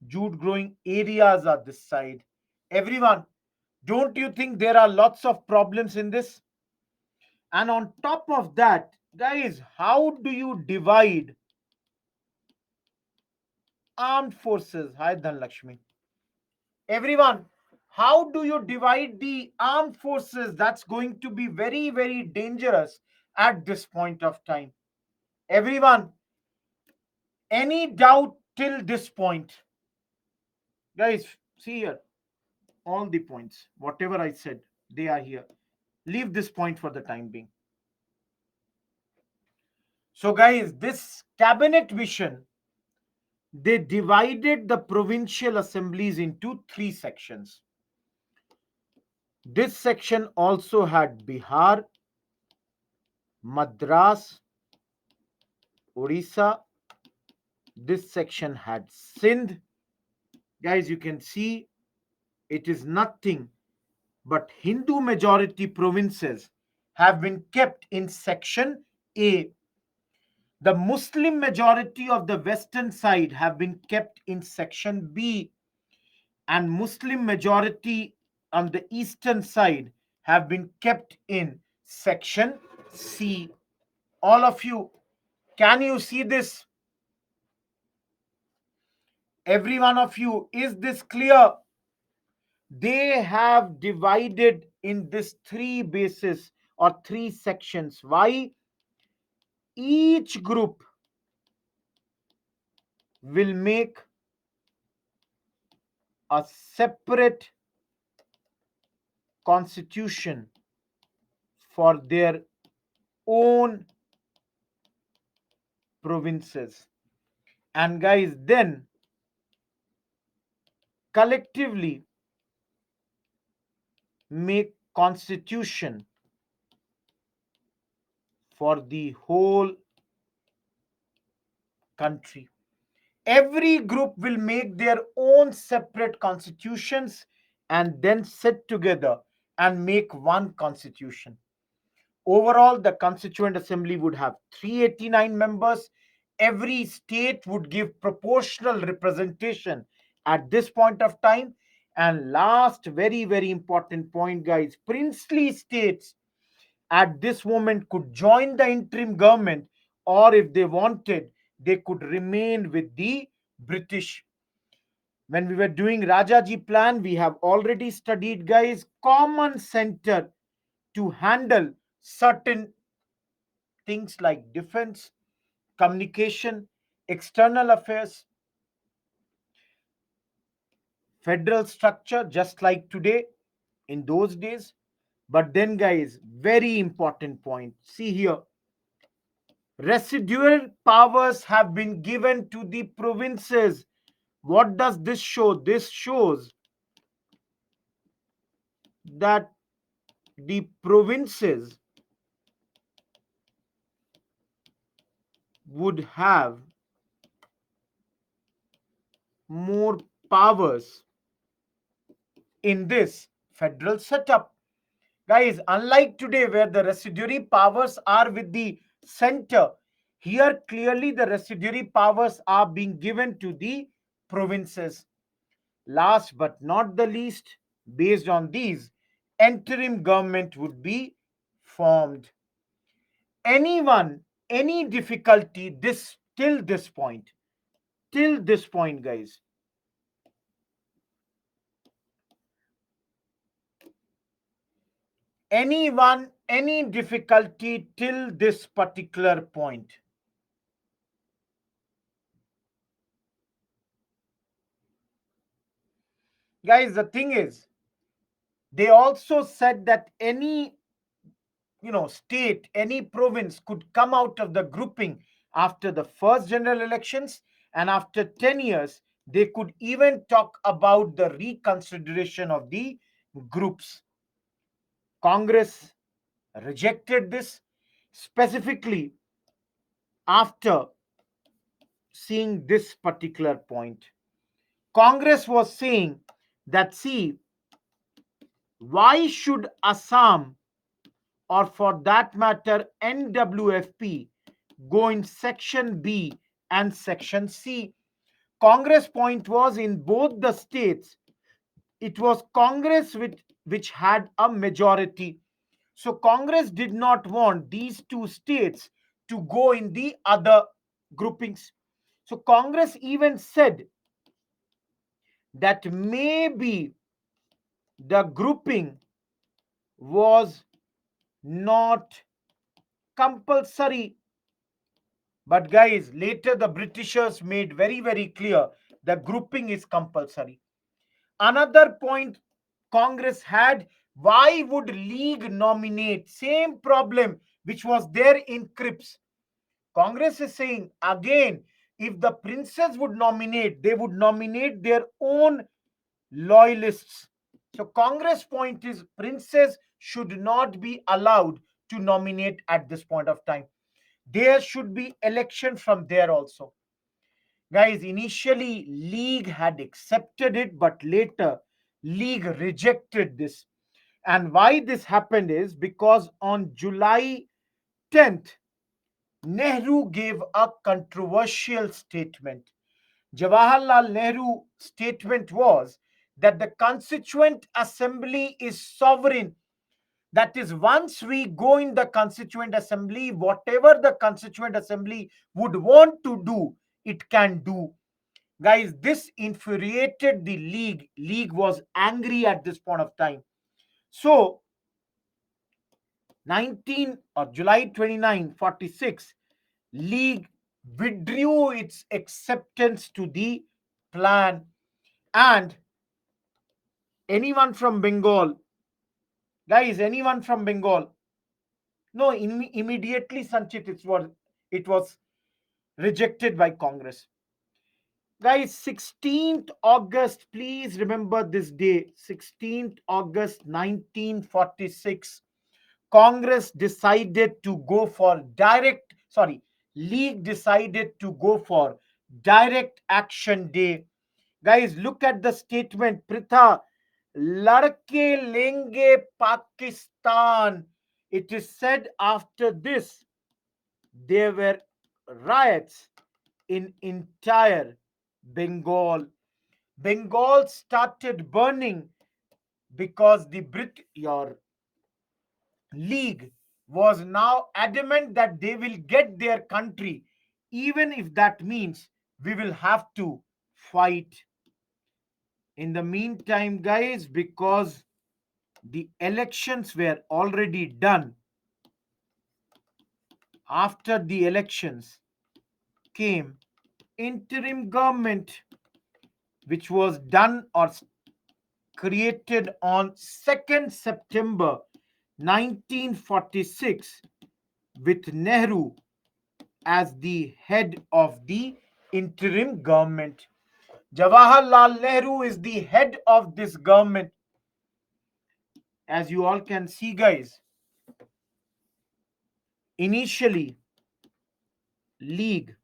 jute growing areas are this side. Everyone, don't you think there are lots of problems in this? And on top of that, guys, how do you divide armed forces? Hi, Dhanlakshmi. Everyone, how do you divide the armed forces? That's going to be very, very dangerous at this point of time. Everyone, any doubt till this point? Guys, see here, all the points, whatever I said, they are here. Leave this point for the time being. So, guys, this cabinet vision, they divided the provincial assemblies into three sections. This section also had Bihar, Madras, Orissa. This section had Sindh. Guys, you can see it is nothing but Hindu majority provinces have been kept in section A. The Muslim majority of the western side have been kept in section B, and Muslim majority on the eastern side have been kept in section C. All of you, can you see this? Every one of you, is this clear? They have divided in this three bases or three sections. Why? Each group will make a separate constitution for their own provinces. And guys, then collectively make constitution for the whole country. Every group will make their own separate constitutions and then sit together and make one constitution. Overall, the Constituent Assembly would have 389 members. Every state would give proportional representation at this point of time. And last, very, very important point, guys, princely states at this moment could join the interim government, or if they wanted, they could remain with the British. When we were doing Rajaji plan, we have already studied, guys, common center to handle certain things like defense, communication, external affairs, federal structure, just like today in those days. But then, guys, very important point. See here, residual powers have been given to the provinces. What does this show? This shows that the provinces would have more powers in this federal setup. Guys, unlike today where the residuary powers are with the center, here clearly the residuary powers are being given to the provinces. Last but not the least, based on these, interim government would be formed. Anyone, any difficulty till this point, guys, anyone, any difficulty till this particular point. Guys, the thing is, they also said that any state, any province could come out of the grouping after the first general elections, and after 10 years they could even talk about the reconsideration of the groups. Congress rejected this, specifically after seeing this particular point. Congress was saying that, see, why should Assam, or for that matter NWFP, go in section B and section C? Congress point was, in both the states it was Congress which had a majority. So Congress did not want these two states to go in the other groupings. So Congress even said that maybe the grouping was not compulsory. But guys, later the Britishers made very, very clear the grouping is compulsory. Another point Congress had, why would League nominate? Same problem which was there in Crips. Congress is saying again, if the princes would nominate, they would nominate their own loyalists. So Congress point is princes should not be allowed to nominate at this point of time. There should be election from there also. Guys, initially League had accepted it, but later League rejected this. And why this happened is because on July 10th, Nehru gave a controversial statement. Jawaharlal Nehru statement was that the Constituent Assembly is sovereign. That is, once we go in the Constituent Assembly, whatever the Constituent Assembly would want to do, it can do. Guys, this infuriated the League. League was angry at this point of time. So, 19 or July 29, 46, League withdrew its acceptance to the plan. And anyone from Bengal, guys, anyone from Bengal, no, immediately Sanchit, it was rejected by Congress. Guys, 16th August, please remember this day, 16th August 1946, Congress decided to go for direct, sorry, League decided to go for direct action day. Guys, look at the statement. Pritha, Ladke lenge Pakistan. It is said after this, there were riots in entire Bengal. Bengal started burning because your League was now adamant that they will get their country, even if that means we will have to fight. In the meantime, guys, because the elections were already done, after the elections came interim government, which was done or created on 2nd September 1946 with Nehru as the head of the interim government. Jawaharlal Nehru is the head of this government. As you all can see, guys, initially, League,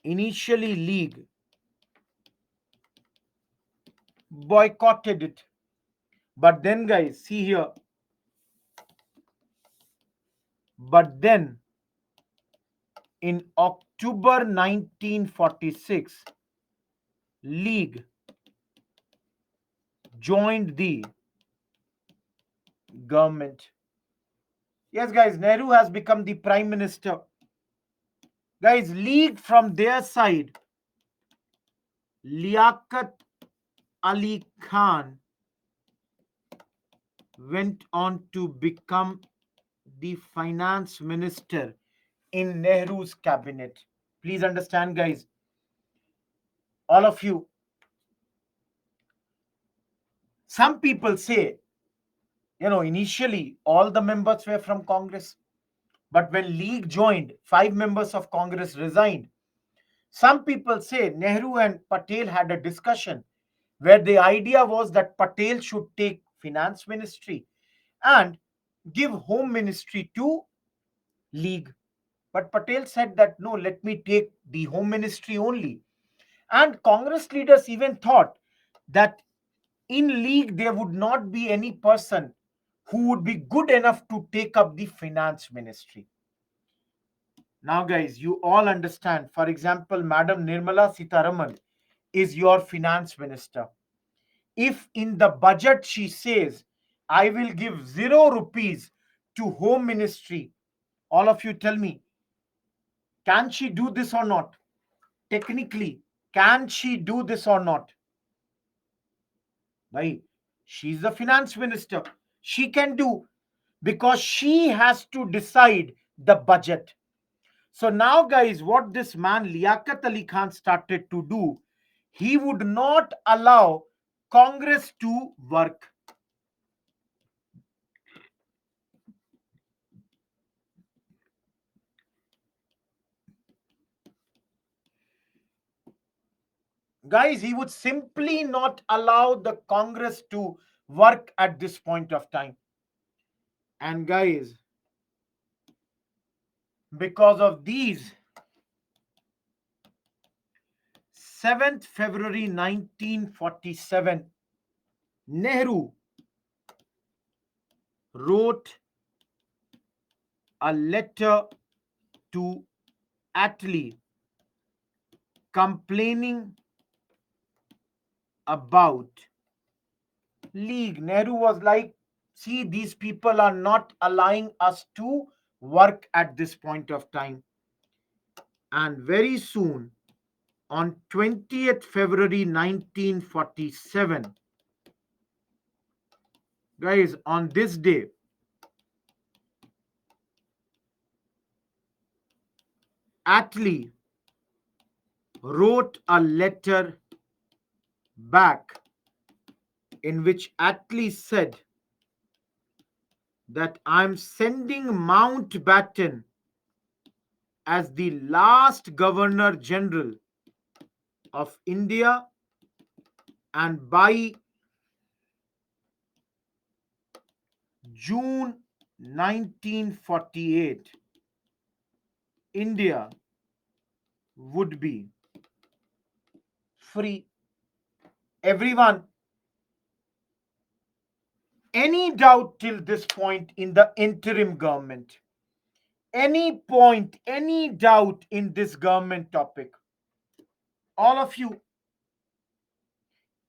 League boycotted it. But then, guys, see here. But then, in October 1946, League joined the government. Yes, guys, Nehru has become the prime minister. Guys, League from their side, Liaquat Ali Khan went on to become the finance minister in Nehru's cabinet. Please understand, guys, all of you. Some people say, initially all the members were from Congress, but when League joined, 5 members of Congress resigned. Some people say Nehru and Patel had a discussion where the idea was that Patel should take finance ministry and give home ministry to League. But Patel said that no, let me take the home ministry only. And Congress leaders even thought that in League there would not be any person who would be good enough to take up the finance ministry. Now, guys, you all understand. For example, Madam Nirmala Sitharaman is your finance minister. If in the budget she says, I will give 0 rupees to home ministry, all of you tell me, can she do this or not? Technically, can she do this or not? Right? She's the finance minister. She can do because she has to decide the budget. So now, guys, what this man Liaquat Ali Khan started to do, he would not allow Congress to work. Guys, he would simply not allow the Congress to work at this point of time. And guys, because of these, 7th February 1947, Nehru wrote a letter to Attlee complaining about League. Nehru was like, see, these people are not allowing us to work at this point of time. And very soon, on 20th February 1947, guys, on this day, Attlee wrote a letter back in which Attlee said that I'm sending Mountbatten as the last Governor General of India, and by June 1948, India would be free. Everyone, any doubt till this point in the interim government? Any point, any doubt in this government topic? All of you,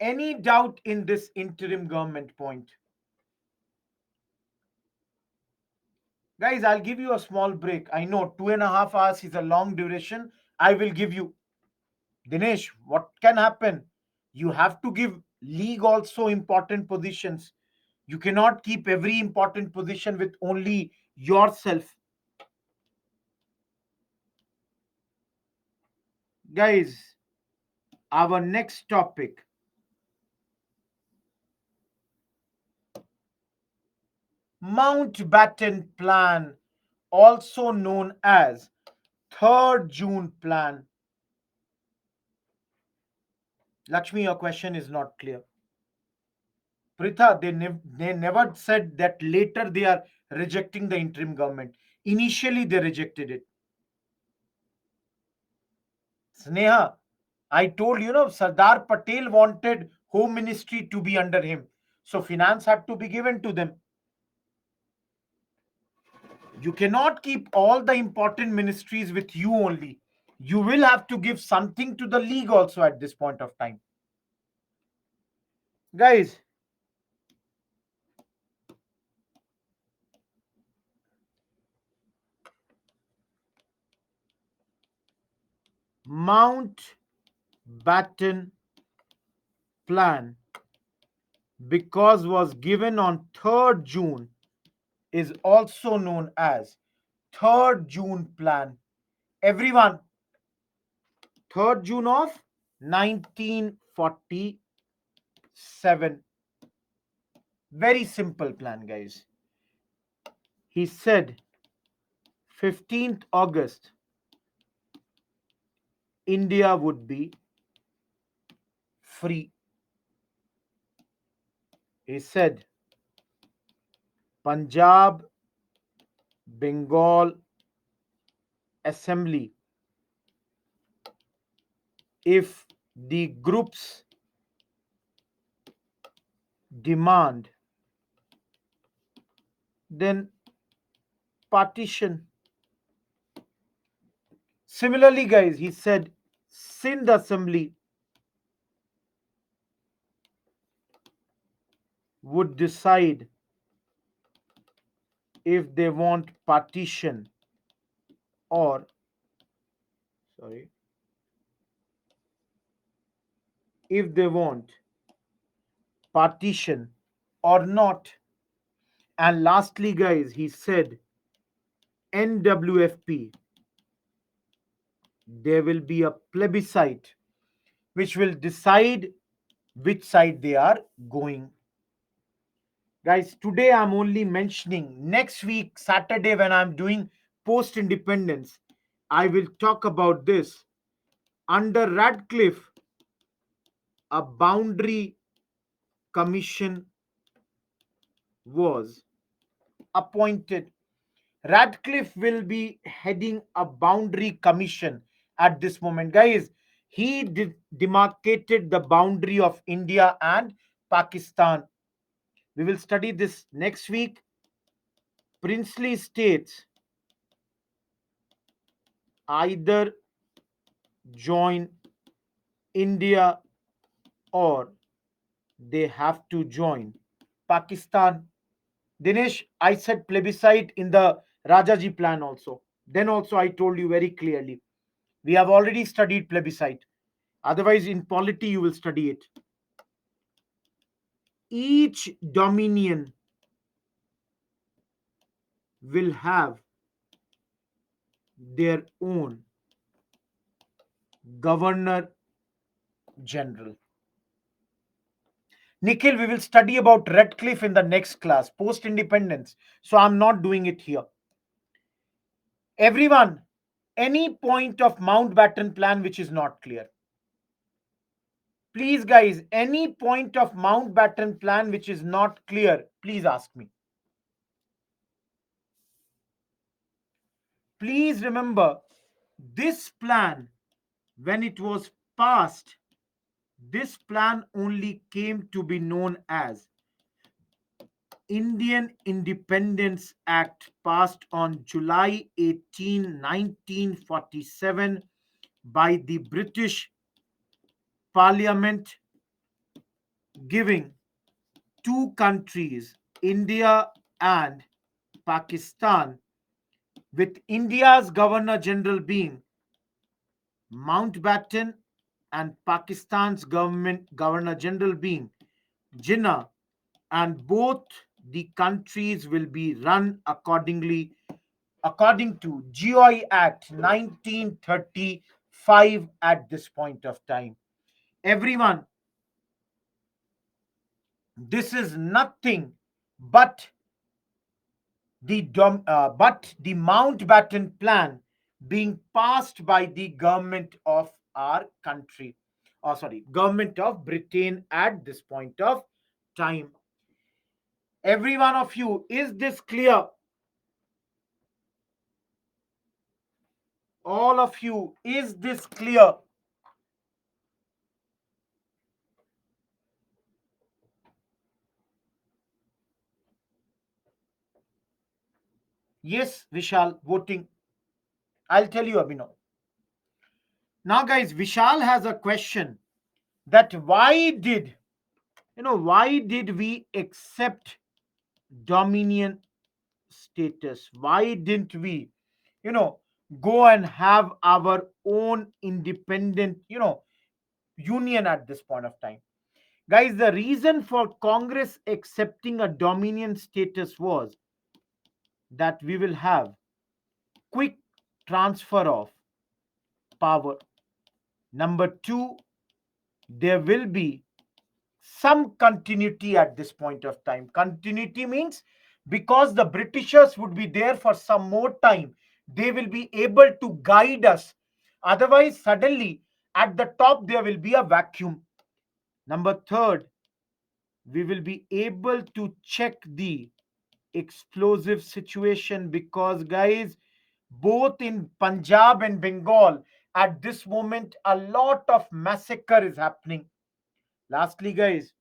any doubt in this interim government point? Guys, I'll give you a small break. I know 2.5 hours is a long duration. I will give you. Dinesh, what can happen? You have to give league also important positions. You cannot keep every important position with only yourself. Guys, our next topic, Mountbatten Plan, also known as 3rd June Plan. Lakshmi, your question is not clear. Pritha, they never said that later they are rejecting the interim government. Initially, they rejected it. Sneha, I told you, Sardar Patel wanted Home Ministry to be under him. So finance had to be given to them. You cannot keep all the important ministries with you only. You will have to give something to the league also at this point of time. Guys, Mountbatten Plan, because was given on 3rd June, is also known as 3rd June Plan. Everyone, 3rd June of 1947. Very simple plan, guys. He said 15th August, India would be free. He said Punjab, Bengal Assembly, if the groups demand, then partition. Similarly, guys, he said Sindh Assembly would decide if they want partition or, sorry, if they want partition or not. And lastly, guys, he said NWFP, there will be a plebiscite which will decide which side they are going. Guys, today I'm only mentioning next week, Saturday, when I'm doing post independence, I will talk about this. Under Radcliffe, a boundary commission was appointed. Radcliffe will be heading a boundary commission at this moment. Guys, he demarcated the boundary of India and Pakistan. We will study this next week. Princely states either join India or they have to join Pakistan. Dinesh, I said plebiscite in the Rajaji plan also. Then also I told you very clearly. We have already studied plebiscite. Otherwise, in polity, you will study it. Each dominion will have their own governor general. Nikhil, we will study about Redcliffe in the next class, post independence. So I'm not doing it here. Everyone, any point of Mountbatten plan which is not clear? Please, guys, any point of Mountbatten plan which is not clear, please ask me. Please remember, this plan, when it was passed, this plan only came to be known as Indian Independence Act, passed on July 18, 1947 by the British Parliament, giving two countries, India and Pakistan, with India's Governor General being Mountbatten and Pakistan's government Governor General being Jinnah, and both the countries will be run according to GOI Act 1935 at this point of time. Everyone, this is nothing but the Mountbatten Plan being passed by the government of our country, or sorry, government of Britain at this point of time. Every one of you, is this clear? All of you, is this clear? Yes, Vishal, voting. I'll tell you, Abhinav. Now, guys, Vishal has a question that why did we accept dominion status? Why didn't we, you know, go and have our own independent, union at this point of time? Guys, the reason for Congress accepting a dominion status was that we will have quick transfer of power. Number two, there will be some continuity at this point of time. Continuity means because the Britishers would be there for some more time, they will be able to guide us. Otherwise, suddenly at the top, there will be a vacuum. Number third, we will be able to check the explosive situation because, guys, both in Punjab and Bengal, at this moment, a lot of massacre is happening. Lastly, guys,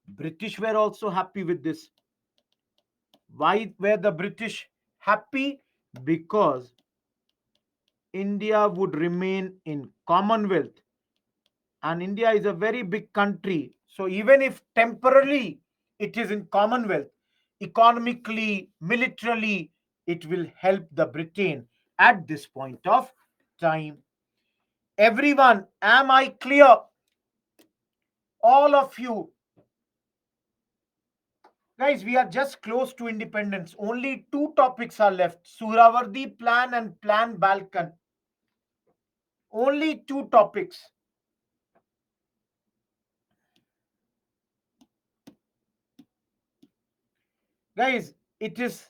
British were also happy with this. Why were the British happy? Because India would remain in Commonwealth, and India is a very big country. So even if temporarily it is in Commonwealth, economically, militarily, it will help the Britain at this point of time. Everyone, am I clear? All of you, guys, we are just close to independence. Only two topics are left: Suravardi plan and Plan Balkan. Only two topics. Guys, it is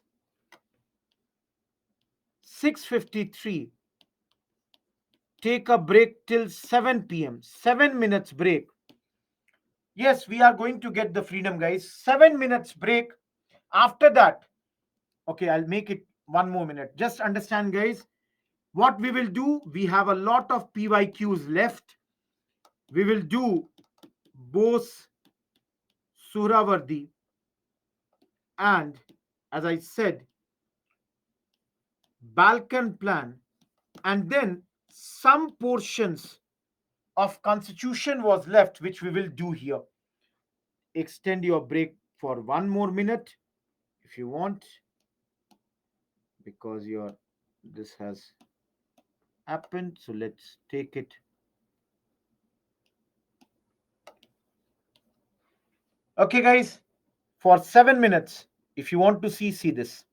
6:53. Take a break till 7 p.m. 7 minutes break. Yes, we are going to get the freedom, guys. 7 minutes break. After that, okay, I'll make it 1 more minute. Just understand, guys, what we will do. We have a lot of PYQs left. We will do Bose Suravardi and, as I said, Balkan plan, and then some portions of constitution was left, which we will do here. Extend your break for 1 more minute if you want, because your this has happened. So let's take it. Okay, guys, for 7 minutes. If you want to see this.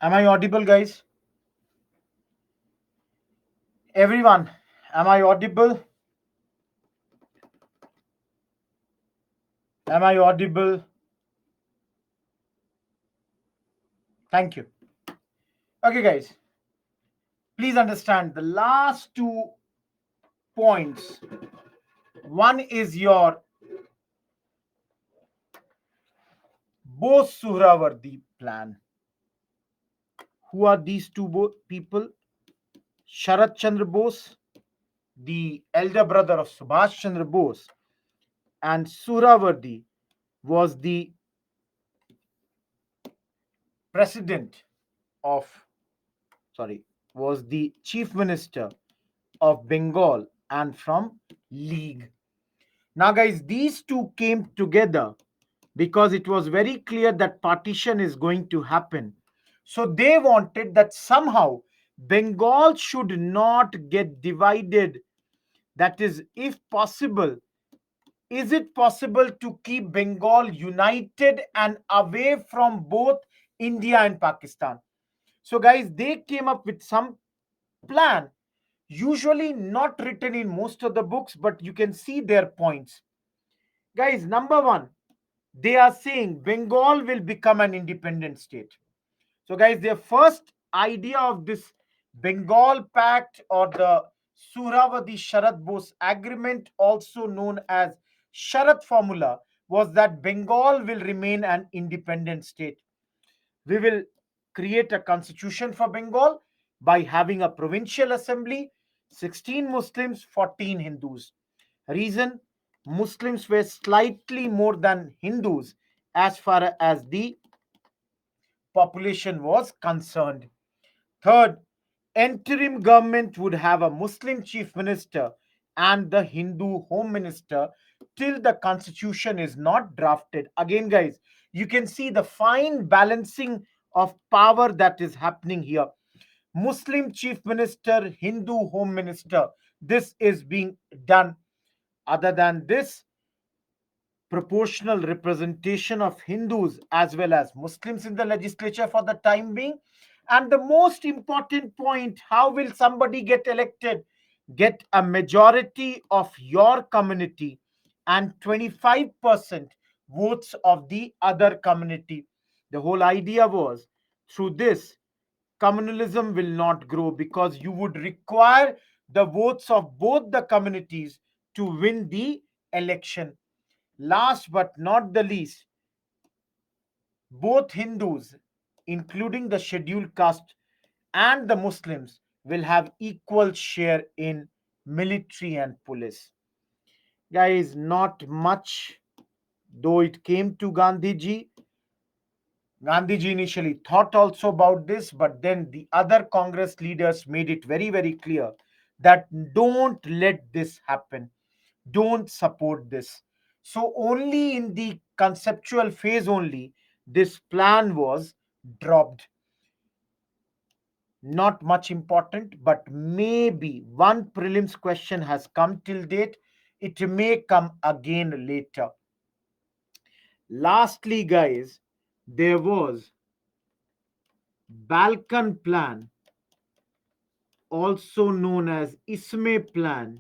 Am I audible, guys? Everyone, am I audible? Am I audible? Thank you. Okay, guys, please understand the last two points. One is your Bose Suhrawardi plan. Who are these two people? Sharat Chandra Bose, the elder brother of Subhash Chandra Bose, and Suhrawardi was the president of, sorry, was the chief minister of Bengal and from League. Now, guys, these two came together because it was very clear that partition is going to happen. So they wanted that somehow Bengal should not get divided. That is, if possible, is it possible to keep Bengal united and away from both India and Pakistan? So, guys, they came up with some plan, usually not written in most of the books, but you can see their points. Guys, number one, they are saying Bengal will become an independent state. So, guys, their first idea of this Bengal Pact or the Suravadi Sharat Bose Agreement, also known as Sharat Formula, was that Bengal will remain an independent state. We will create a constitution for Bengal by having a provincial assembly, 16 Muslims, 14 Hindus. Reason: Muslims were slightly more than Hindus as far as the population was concerned. Third, interim government would have a Muslim chief minister and the Hindu home minister till the constitution is not drafted. Again, guys, you can see the fine balancing of power that is happening here. Muslim chief minister, Hindu home minister. This is being done. Other than this, proportional representation of Hindus as well as Muslims in the legislature for the time being. And the most important point: how will somebody get elected? Get a majority of your community and 25% votes of the other community. The whole idea was through this, communalism will not grow because you would require the votes of both the communities to win the election. Last but not the least, both Hindus, including the scheduled caste, and the Muslims will have equal share in military and police. Guys, not much, though it came to Gandhiji. Gandhiji initially thought also about this, but then the other Congress leaders made it very, very clear that don't let this happen. Don't support this. So, only in the conceptual phase only, this plan was dropped. Not much important, but maybe one prelims question has come till date. It may come again later. Lastly, guys, there was Balkan plan, also known as Ismay plan,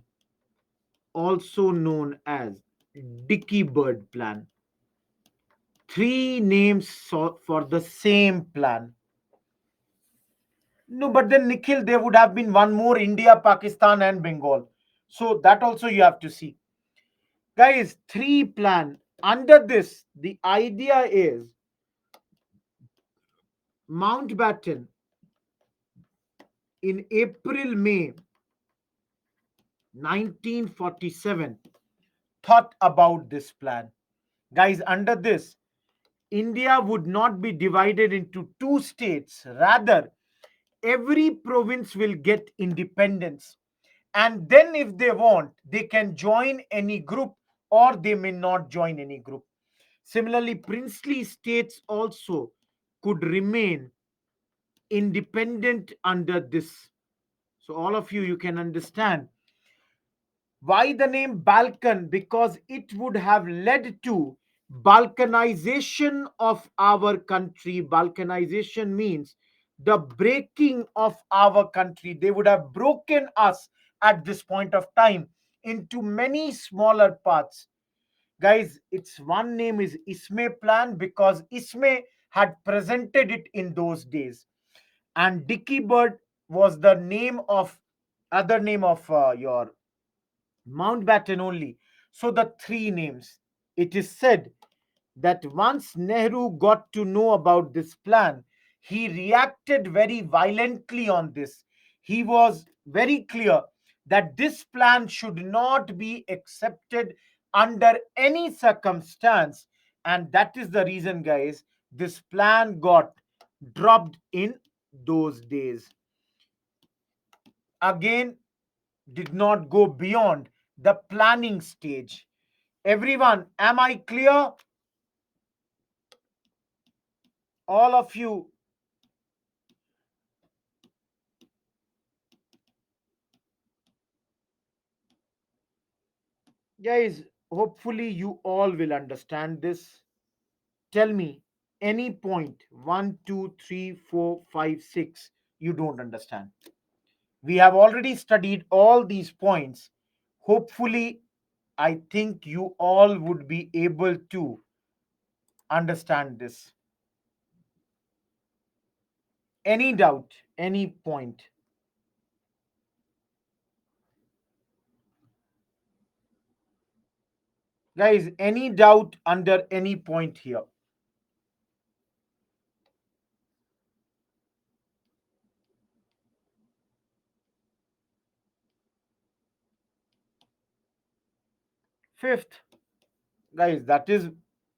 also known as Dicky Bird plan. Three names for the same plan. No, but then Nikhil, there would have been one more: India, Pakistan, and Bengal. So that also you have to see. Guys, three plan. Under this, the idea is Mountbatten in April, May 1947 thought about this plan. Guys, under this, India would not be divided into two states. Rather, every province will get independence. And then, if they want, they can join any group or they may not join any group. Similarly, princely states also could remain independent under this. So, all of you can understand why the name Balkan, because it would have led to balkanization of our country. Balkanization means the breaking of our country. They would have broken us at this point of time into many smaller parts. Guys, its one name is Ismay plan because Ismay had presented it in those days, and Dicky Bird was the name of other name of your Mountbatten only. So the three names. It is said that once Nehru got to know about this plan, he reacted very violently on this. He was very clear that this plan should not be accepted under any circumstance. And that is the reason, guys, this plan got dropped in those days. Again, did not go beyond the planning stage. Everyone, am I clear? All of you, guys, hopefully you all will understand this. Tell me any point one, two, three, four, five, six you don't understand. We have already studied all these points. Hopefully, I think you all would be able to understand this. Any doubt, any point? Guys, any doubt under any point here? Fifth, guys, that is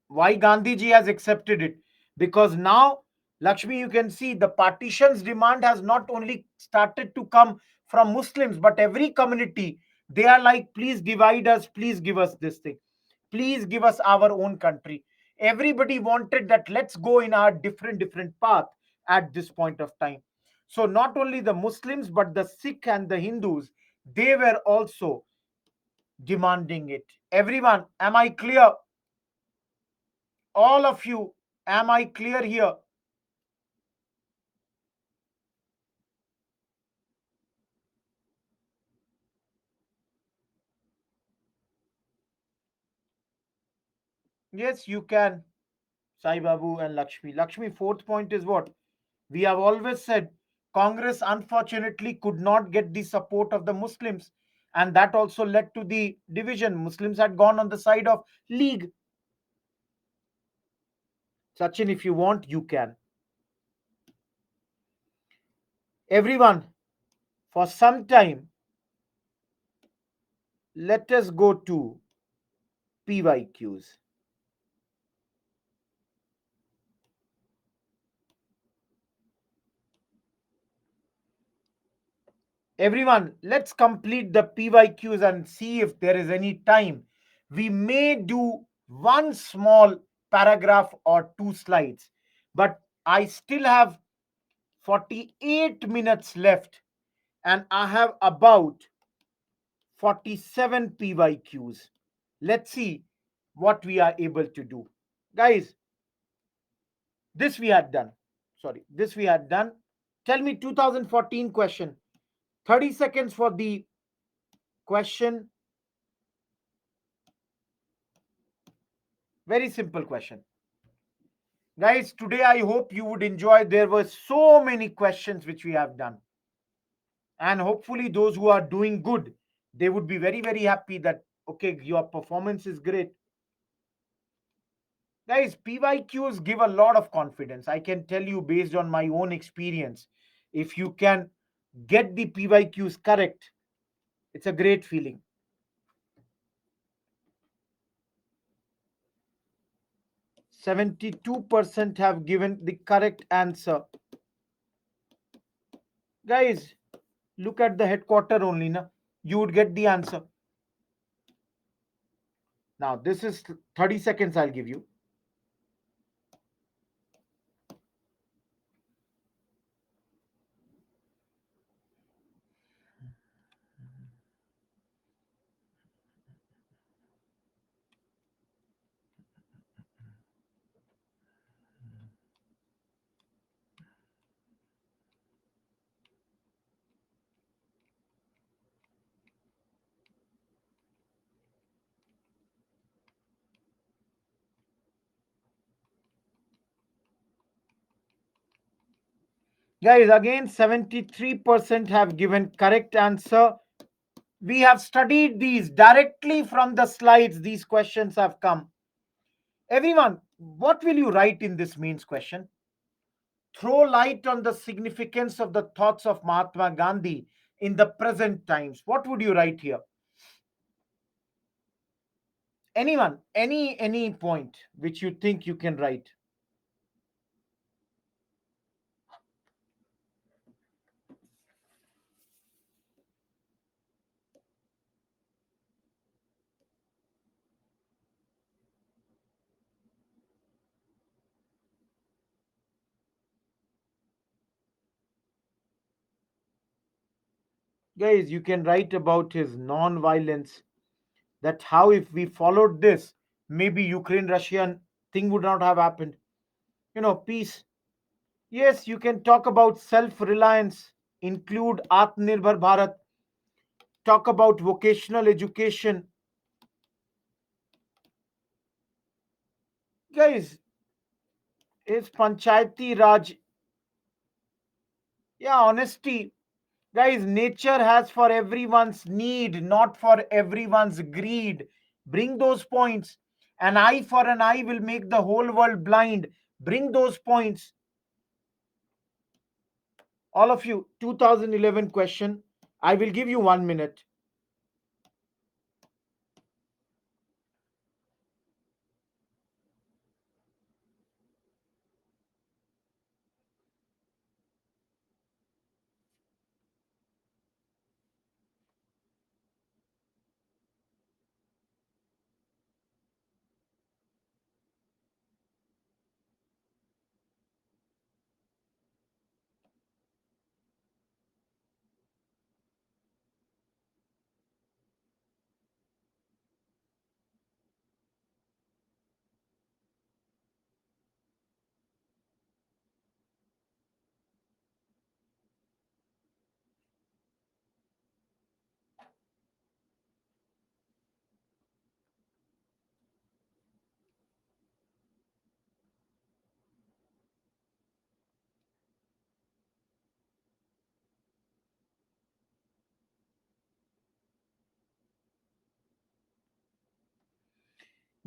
why Gandhiji has accepted it. Because now, Lakshmi, you can see the partitions demand has not only started to come from Muslims, but every community. They are like, please divide us, please give us this thing, please give us our own country. Everybody wanted that, let's go in our different path at this point of time. So not only the Muslims, but the Sikh and the Hindus, they were also demanding it. Everyone, am I clear? All of you, am I clear here? Yes, you can. Sai Babu and Lakshmi. Lakshmi, fourth point is what? We have always said Congress unfortunately could not get the support of the Muslims, and that also led to the division. Muslims had gone on the side of League. Sachin, if you want, you can. Everyone, for some time, let us go to PYQs. Everyone, let's complete the PYQs and see if there is any time. We may do one small paragraph or two slides, but I still have 48 minutes left and I have about 47 PYQs. Let's see what we are able to do. Guys, this we had done. Sorry, this we had done. Tell me 2014 question. 30 seconds for the question. Very simple question. Guys, today I hope you would enjoy. There were so many questions which we have done. And hopefully, those who are doing good, they would be very happy that, okay, your performance is great. Guys, PYQs give a lot of confidence. I can tell you based on my own experience. If you can get the PYQs correct, it's a great feeling. 72% have given the correct answer. Guys, look at the headquarter only, na? You would get the answer. Now, this is 30 seconds I'll give you. Guys, again 73% have given correct answer. We have studied these directly from the slides. These questions have come. Everyone, what will you write in this means question? Throw light on the significance of the thoughts of Mahatma Gandhi in the present times. What would you write here? Anyone, any point which you think you can write. Guys, you can write about his non-violence, that how if we followed this, maybe Ukraine Russian thing would not have happened. Peace. Yes, you can talk about self-reliance, include Atmanirbhar Bharat, talk about vocational education. Guys, is Panchayati Raj, yeah, honesty. Guys, nature has for everyone's need, not for everyone's greed. Bring those points. An eye for an eye will make the whole world blind. Bring those points. All of you, 2011 question. I will give you 1 minute.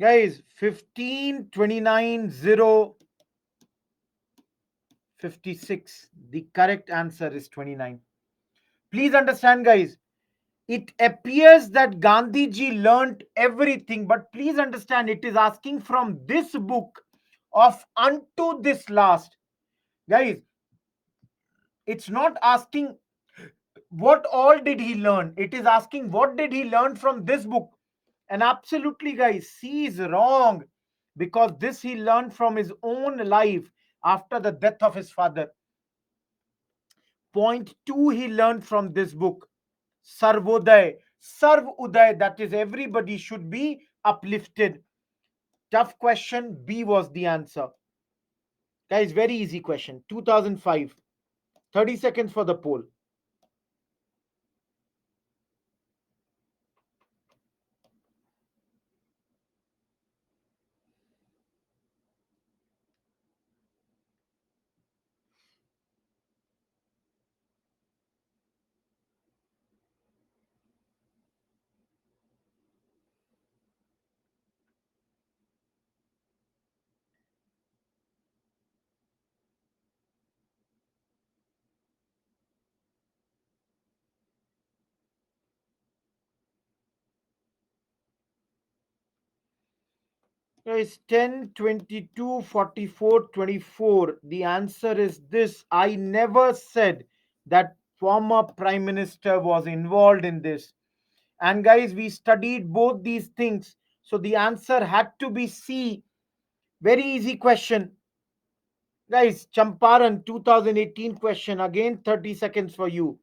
Guys, 15, 29, 0, 56. The correct answer is 29. Please understand, guys. It appears that Gandhiji learnt everything, but please understand, it is asking from this book of unto this last. Guys, it's not asking what all did he learn. It is asking what did he learn from this book. And absolutely, guys, C is wrong because this he learned from his own life after the death of his father. Point two, he learned from this book. Sarvodaya, Sarv Uday, that is, everybody should be uplifted. Tough question, B was the answer. Guys, very easy question. 2005. 30 seconds for the poll. Guys, 10, 22, 44, 24. The answer is this. I never said that former Prime Minister was involved in this. And guys, we studied both these things. So the answer had to be C. Very easy question. Guys, Champaran 2018 question. Again, 30 seconds for you.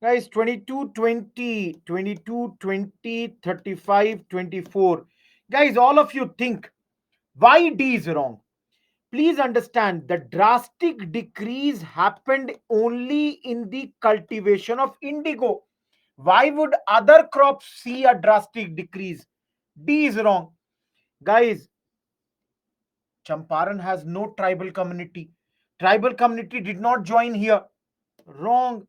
Guys, 22, 20, 22, 20, 35, 24. Guys, all of you think why D is wrong. Please understand the drastic decrease happened only in the cultivation of indigo. Why would other crops see a drastic decrease? D is wrong. Guys, Champaran has no tribal community. Tribal community did not join here. Wrong.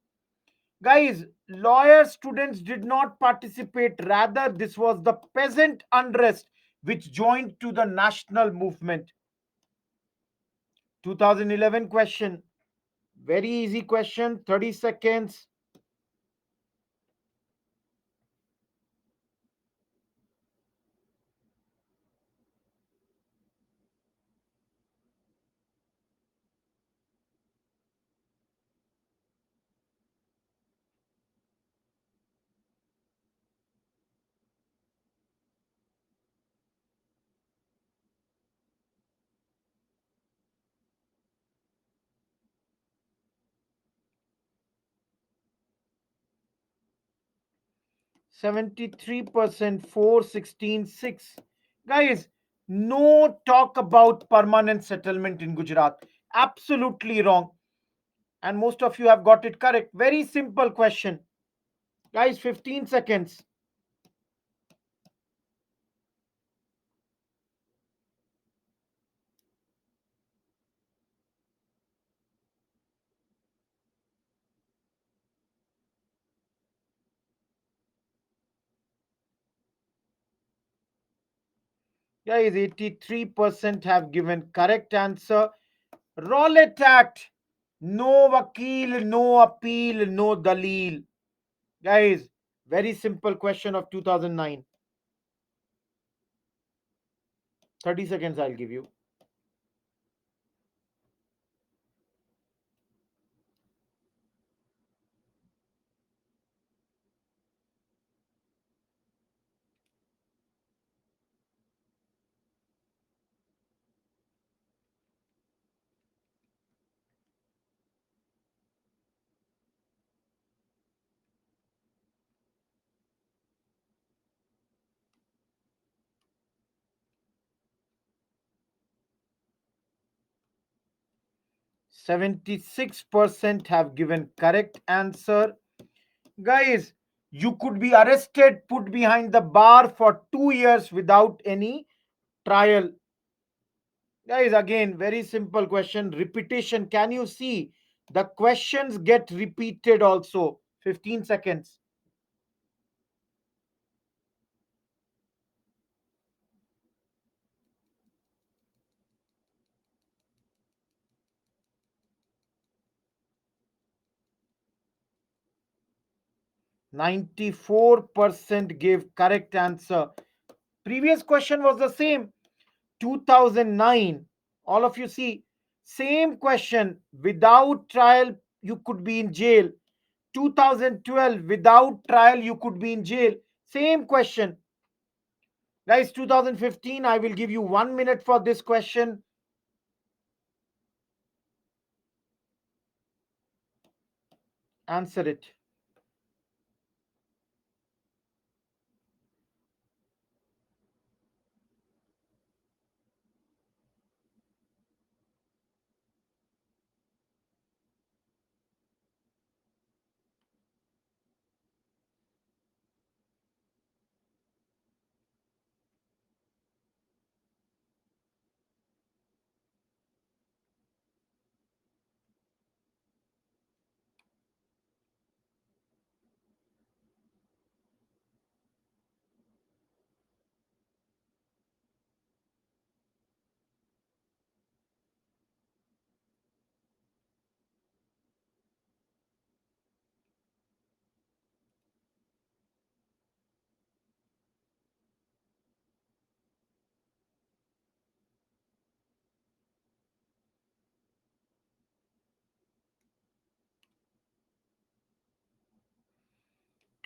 Guys, lawyer students did not participate. Rather, this was the peasant unrest which joined to the national movement. 2011 question. Very easy question, 30 seconds. 73%, 4, 16, 6. Guys, no talk about permanent settlement in Gujarat. Absolutely wrong. And most of you have got it correct. Very simple question. Guys, 15 seconds. Guys, 83% have given correct answer. Rowlatt Act. No vakil, no appeal, no dalil. Guys, very simple question of 2009. 30 seconds I'll give you. 76% have given correct answer. Guys, you could be arrested, put behind the bar for 2 years without any trial. Guys, again, very simple question. Repetition. Can you see? The questions get repeated also. 15 seconds. 94% gave correct answer. Previous question was the same. 2009. All of you see. Same question. Without trial, you could be in jail. 2012. Without trial, you could be in jail. Same question. Guys, 2015. I will give you 1 minute for this question. Answer it.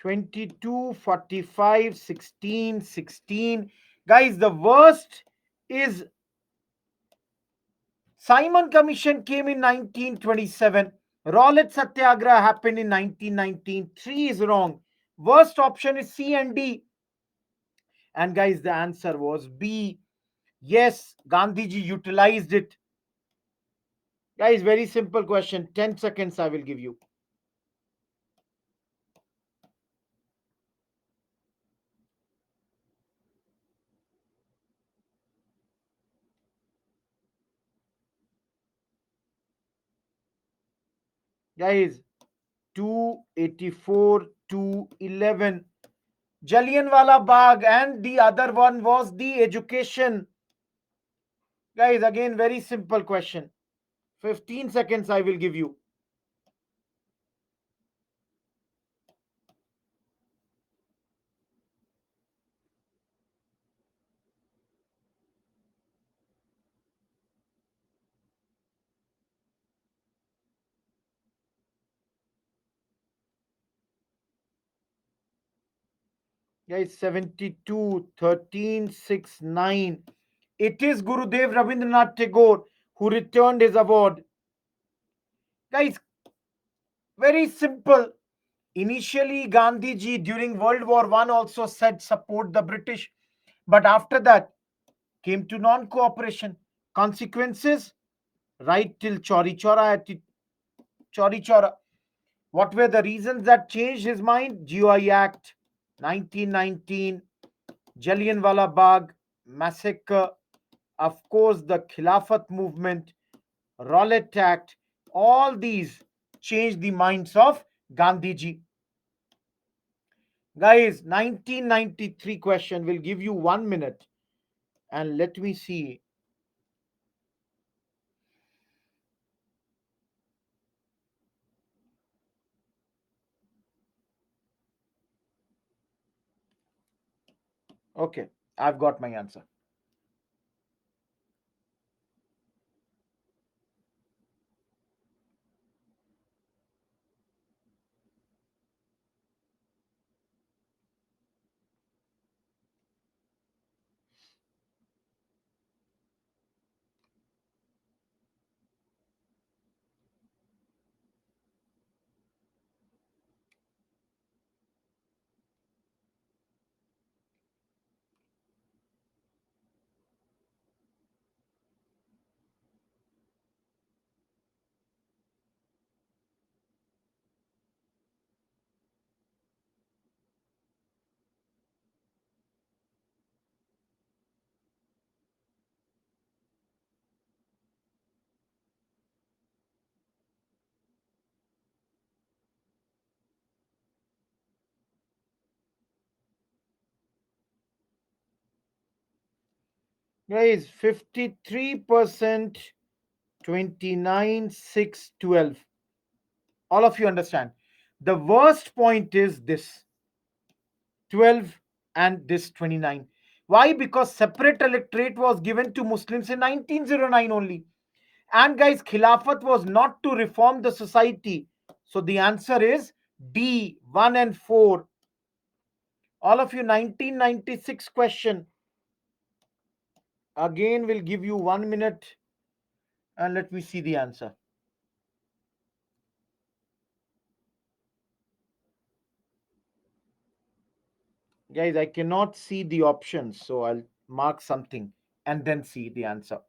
22, 45, 16, 16. Guys, the worst is Simon Commission came in 1927. Rowlatt Satyagraha happened in 1919. 3 is wrong. Worst option is C and D. And guys, the answer was B. Yes, Gandhiji utilized it. Guys, very simple question. 10 seconds I will give you. Guys, 284 to 11. Jallianwala Bagh, and the other one was the education. Guys, again, very simple question. 15 seconds I will give you. Guys, 72, 13, 6, 9. It is Gurudev Rabindranath Tagore who returned his award. Guys, very simple. Initially, Gandhiji during World War One also said support the British, but after that came to non-cooperation. Consequences, right till Chori Chora at Chori Chora. What were the reasons that changed his mind? GI Act, 1919, Jallianwala Bagh massacre, of course, the Khilafat movement, Rowlatt Act, all these changed the minds of Gandhiji. Guys, 1993 question will give you 1 minute. And let me see. Okay, I've got my answer. Guys, 53%, 29, 6, 12. All of you understand. The worst point is this 12 and this 29. Why? Because separate electorate was given to Muslims in 1909 only. And guys, Khilafat was not to reform the society. So the answer is D, 1 and 4. All of you, 1996 question. Again, will give you 1 minute and let me see the answer. Guys, I cannot see the options, so I'll mark something and then see the answer.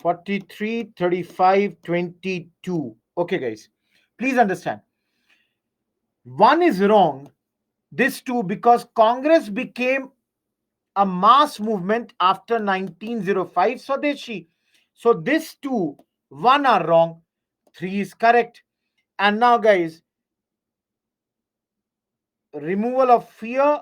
43, 35, 22. Okay, guys, please understand. One is wrong. This too, because Congress became a mass movement after 1905 Swadeshi. So this two, one are wrong, three is correct. And now, guys, removal of fear.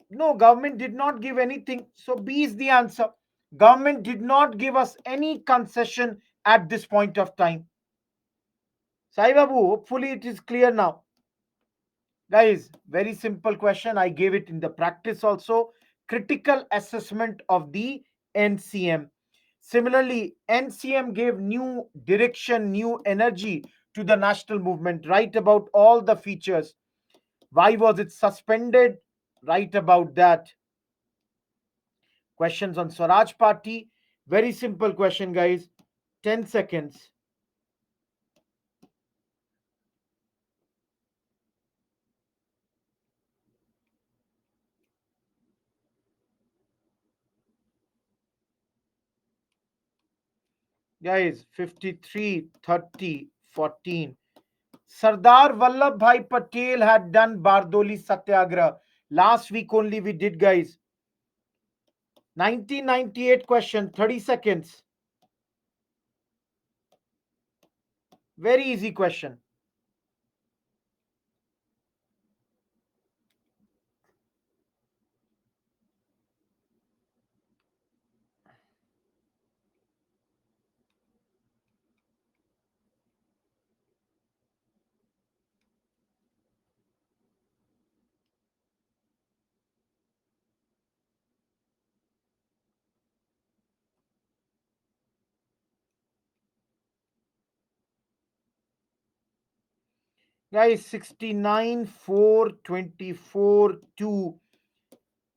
No, government did not give anything. So B is the answer. Government did not give us any concession at this point of time. Sai Babu, hopefully it is clear now. Guys, very simple question. I gave it in the practice also. Critical assessment of the NCM. Similarly, NCM gave new direction, new energy to the national movement. Write about all the features. Why was it suspended? Write about that. Questions on Swaraj Party. Very simple question, guys. 10 seconds. Guys, 53, 30, 14. Sardar Vallabhbhai Patel had done Bardoli Satyagraha. Last week only we did, guys. 1998 question, 30 seconds. Very easy question. Guys, 69, 4, 24, 2.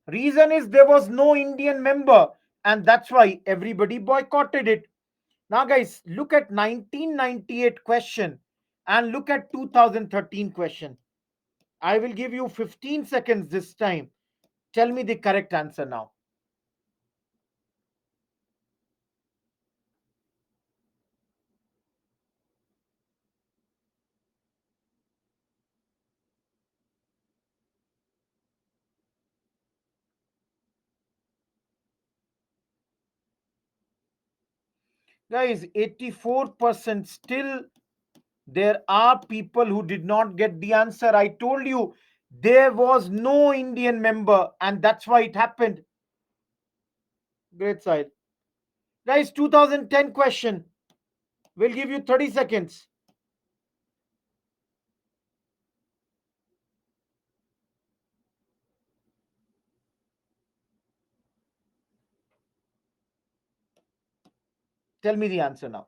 Reason is there was no Indian member, and that's why everybody boycotted it. Now, guys, look at 1998 question and look at 2013 question. I will give you 15 seconds this time. Tell me the correct answer now. Guys, 84% still there are people who did not get the answer. I told you there was no Indian member, and that's why it happened. Great side. Guys, 2010 question. We'll give you 30 seconds. Tell me the answer now.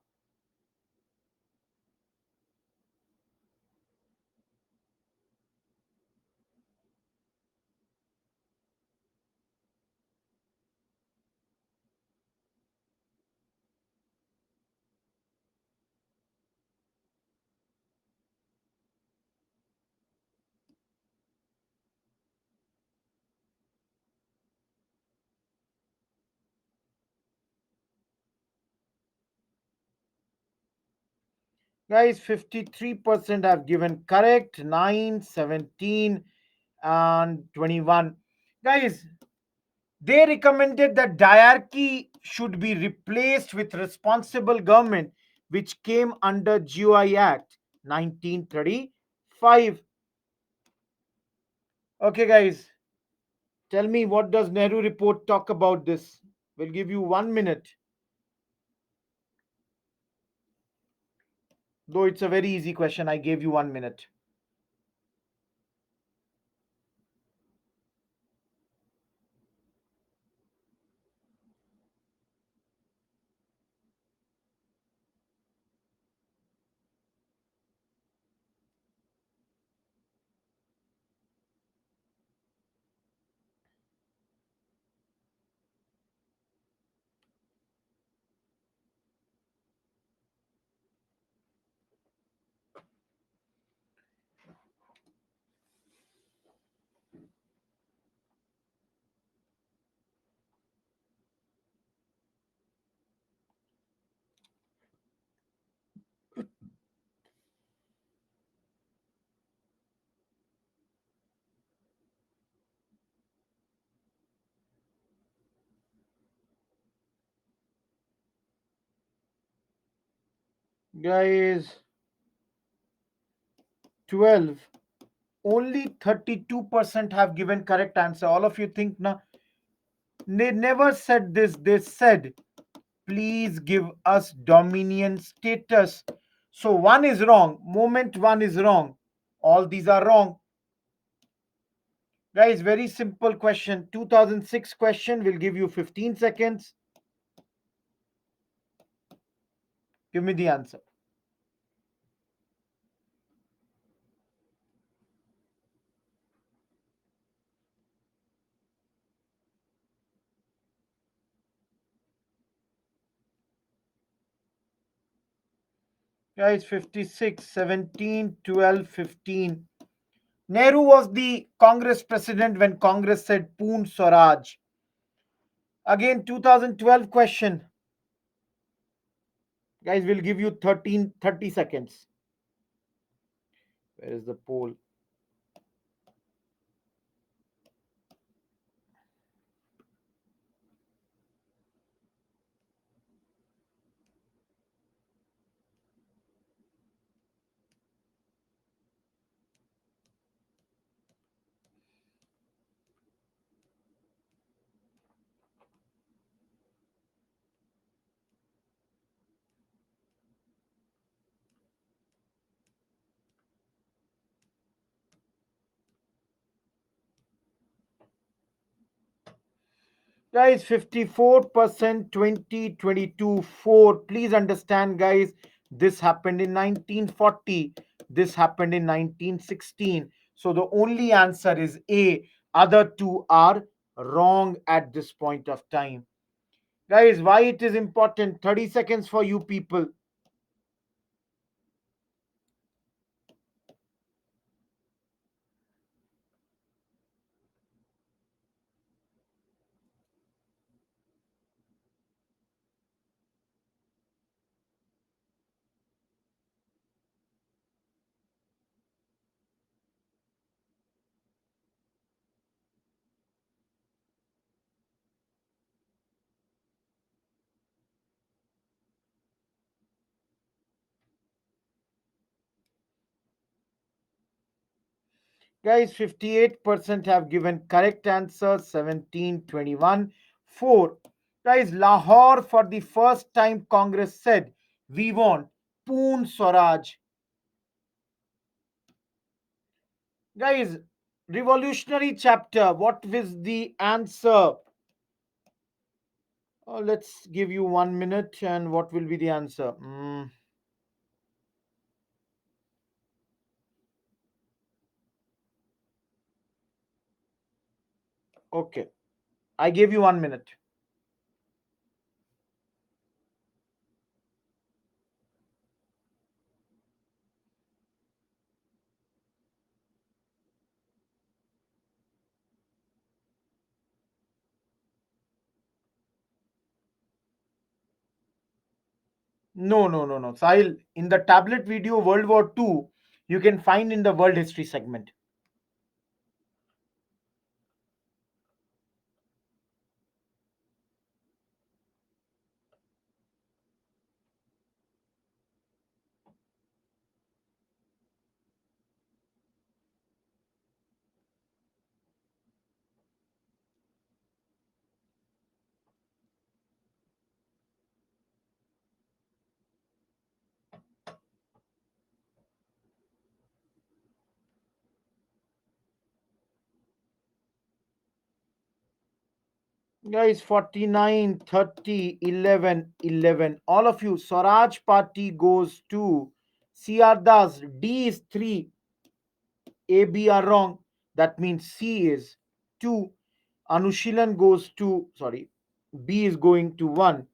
Guys, 53% have given correct, 9, 17, and 21. Guys, they recommended that diarchy should be replaced with responsible government, which came under GOI Act 1935. Okay, guys, tell me what does Nehru report talk about this? We'll give you 1 minute. Though it's a very easy question, I gave you 1 minute. Guys, 12. Only 32% have given correct answer. All of you think now. They never said this. They said, please give us dominion status. So one is wrong. Moment one is wrong. All these are wrong. Guys, very simple question. 2006 question will give you 15 seconds. Give me the answer. Guys, 56, 17, 12, 15. Nehru was the Congress president when Congress said Poon Swaraj. Again, 2012 question. Guys, we'll give you 30 seconds. Where is the poll? Guys, 54%, 20, 22, 4. Please understand, guys, this happened in 1940. This happened in 1916. So the only answer is A. Other two are wrong at this point of time. Guys, why it is important? 30 seconds for you people. Guys, 58% have given correct answer. 17, 21, 4. Guys, Lahore for the first time Congress said, we want Poon Swaraj. Guys, revolutionary chapter. What was the answer? Let's give you 1 minute and what will be the answer? Okay, I gave you 1 minute. No, no, no, no. Sahil, in the tablet video World War II, you can find in the world history segment. Guys, 49, 30, 11, 11. All of you, Swaraj Party goes to CR Das. D is 3. A, B are wrong. That means C is 2. Anushilan goes to, sorry, B is going to 1.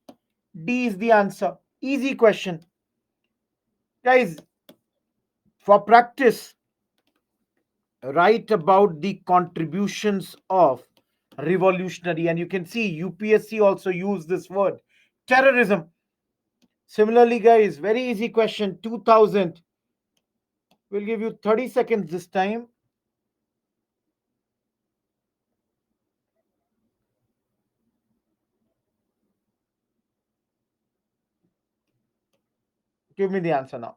D is the answer. Easy question. Guys, for practice, write about the contributions of revolutionary. And you can see UPSC also use this word, terrorism. Similarly, guys, very easy question. 2000. We'll give you 30 seconds this time. Give me the answer now.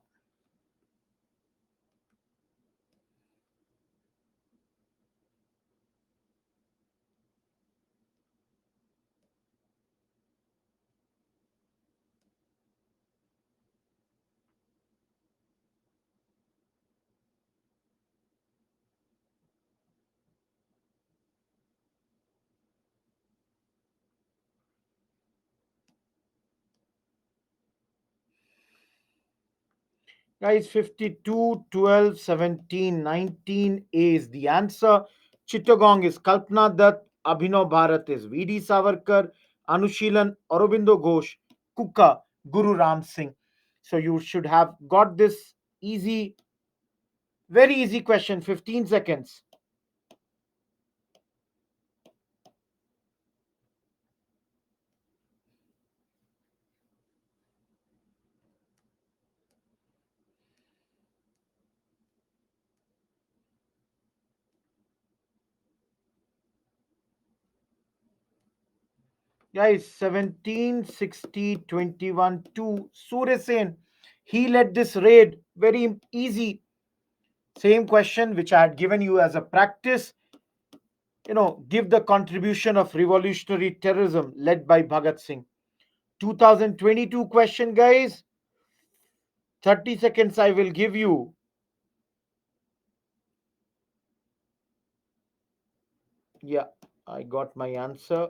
Guys, 52, 12, 17, 19 is the answer. Chittagong is Kalpana Dutt. Abhinav Bharat is V.D. Savarkar. Anushilan Aurobindo Ghosh. Kuka Guru Ram Singh. So you should have got this easy, very easy question. 15 seconds. Guys, 17, 60, 21, 2. Surya Sen. He led this raid. Very easy. Same question which I had given you as a practice. Give the contribution of revolutionary terrorism led by Bhagat Singh. 2022 question, guys. 30 seconds I will give you. Yeah, I got my answer.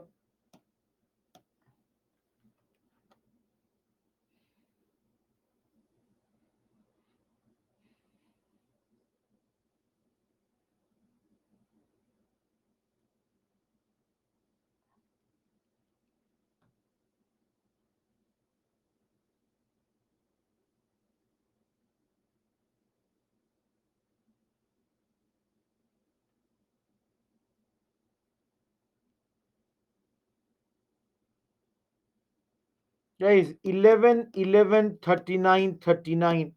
Guys, 11, 11, 39, 39.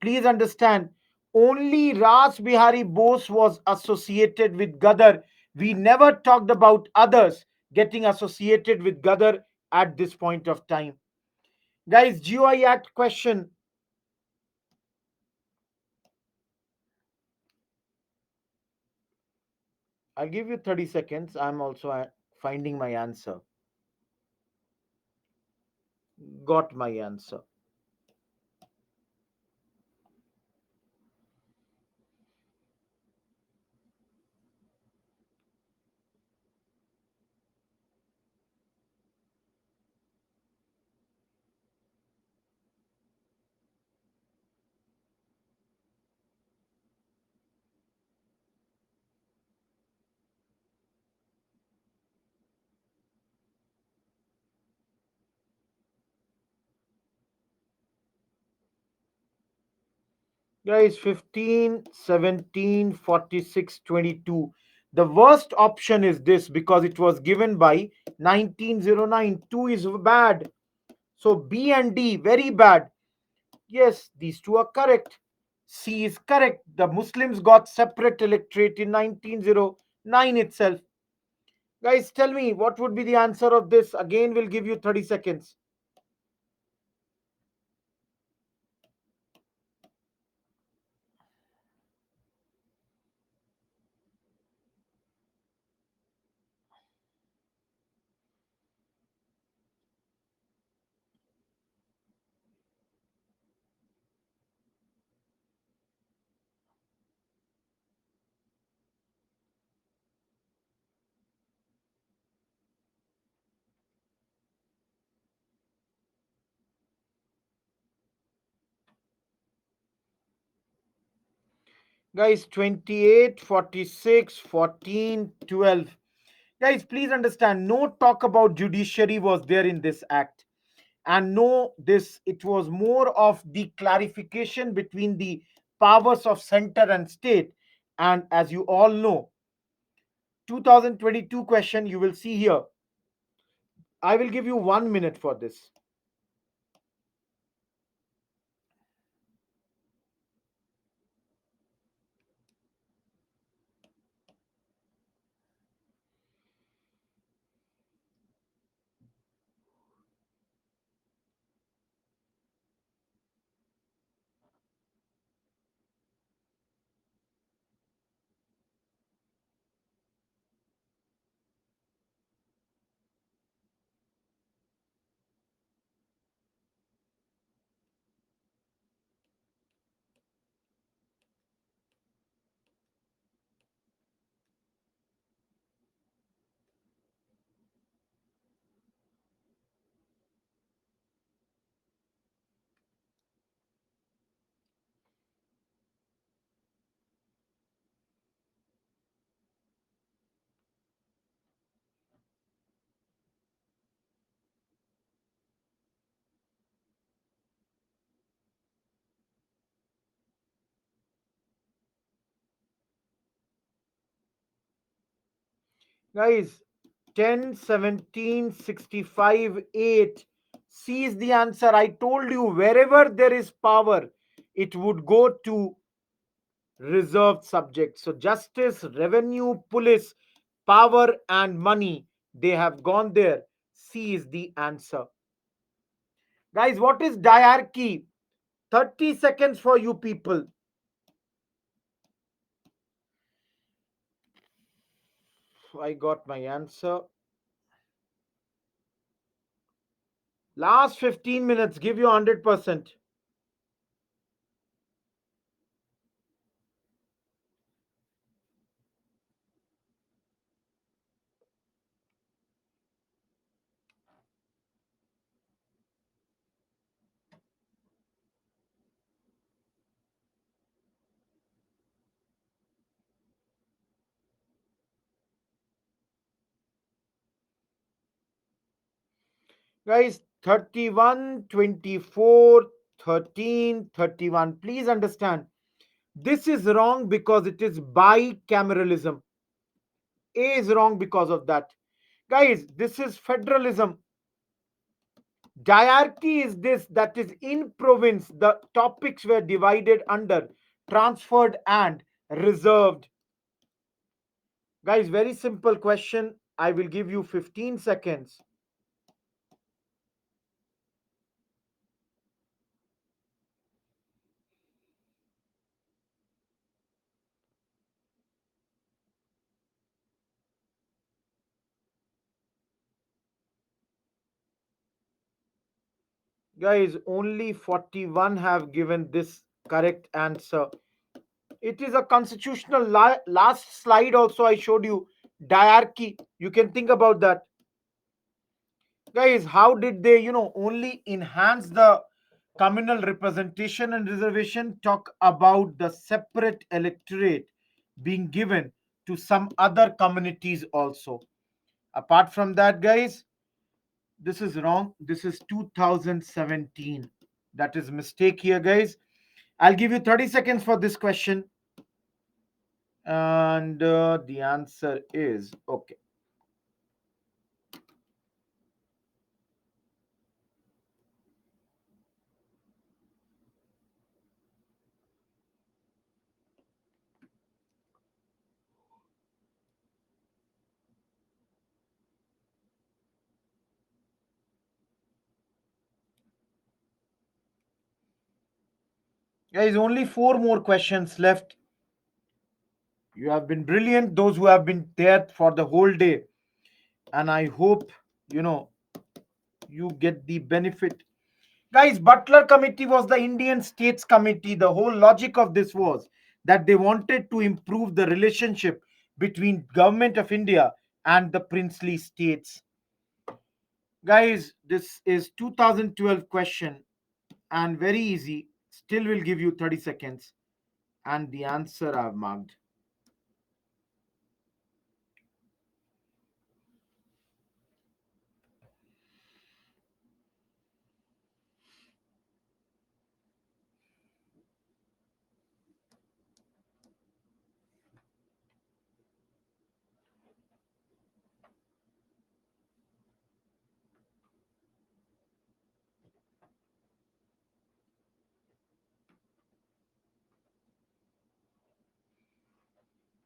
Please understand, only Ras Bihari Bose was associated with Gadar. We never talked about others getting associated with Gadar at this point of time. Guys, GOI Act question. I'll give you 30 seconds. I'm also finding my answer. Got my answer. Guys, 15, 17, 46, 22. The worst option is this because it was given by 1909. 2 is bad. So B and D, very bad. Yes, these two are correct. C is correct. The Muslims got separate electorate in 1909 itself. Guys, tell me what would be the answer of this? Again, we'll give you 30 seconds. Guys, 28, 46, 14, 12. Guys, please understand, no talk about judiciary was there in this act. And no, this, it was more of the clarification between the powers of center and state. And as you all know, 2022 question you will see here. I will give you 1 minute for this. Guys, 10, 17, 65, 8. C is the answer. I told you, wherever there is power, it would go to reserved subjects. So, justice, revenue, police, power, and money, they have gone there. C is the answer. Guys, what is diarchy? 30 seconds for you people. I got my answer. Last 15 minutes, give you 100%. Guys, 31, 24, 13, 31. Please understand, this is wrong because it is bicameralism. A is wrong because of that. Guys, this is federalism. Diarchy is this, that is in province, the topics were divided under transferred and reserved. Guys, very simple question. I will give you 15 seconds. Guys, only 41 have given this correct answer. It is a constitutional last slide also I showed you diarchy. You can think about that. Guys, how did they, only enhance the communal representation and reservation, talk about the separate electorate being given to some other communities also. Apart from that, guys, this is wrong. This is 2017. That is mistake here, guys. I'll give you 30 seconds for this question. And the answer is okay. Guys, only four more questions left. You have been brilliant, those who have been there for the whole day. And I hope, you know, you get the benefit. Guys, Butler Committee was the Indian States Committee. The whole logic of this was that they wanted to improve the relationship between government of India and the princely states. Guys, this is 2012 question and very easy. Still will give you 30 seconds. And the answer I've marked.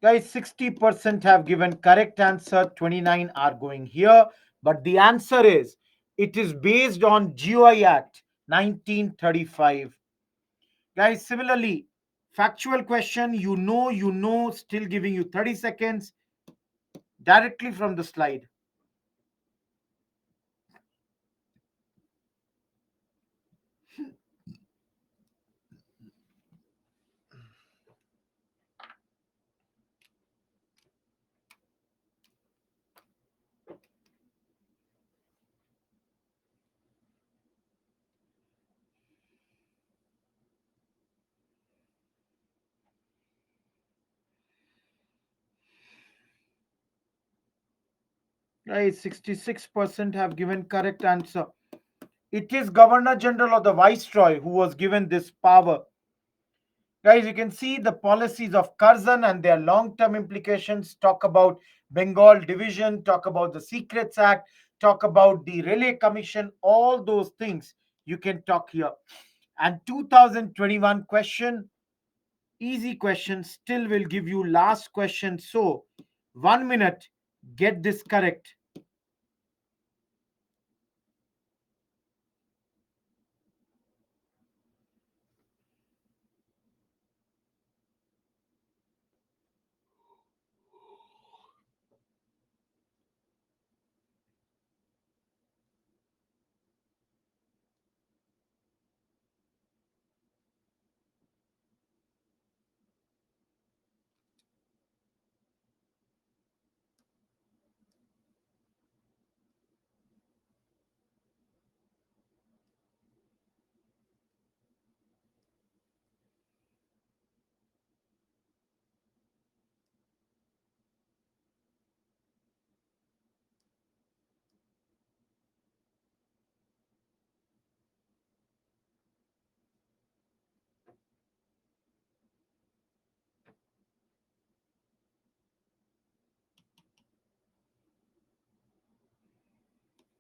Guys, 60% have given correct answer, 29 are going here. But the answer is it is based on GOI Act 1935. Guys, similarly, factual question, still giving you 30 seconds directly from the slide. Guys, 66% have given correct answer. It is Governor General or the Viceroy who was given this power. Guys, you can see the policies of Curzon and their long term implications. Talk about Bengal division, talk about the Secrets Act, talk about the Relay Commission, all those things you can talk here. And 2021 question, easy question, still will give you last question. So, 1 minute, get this correct.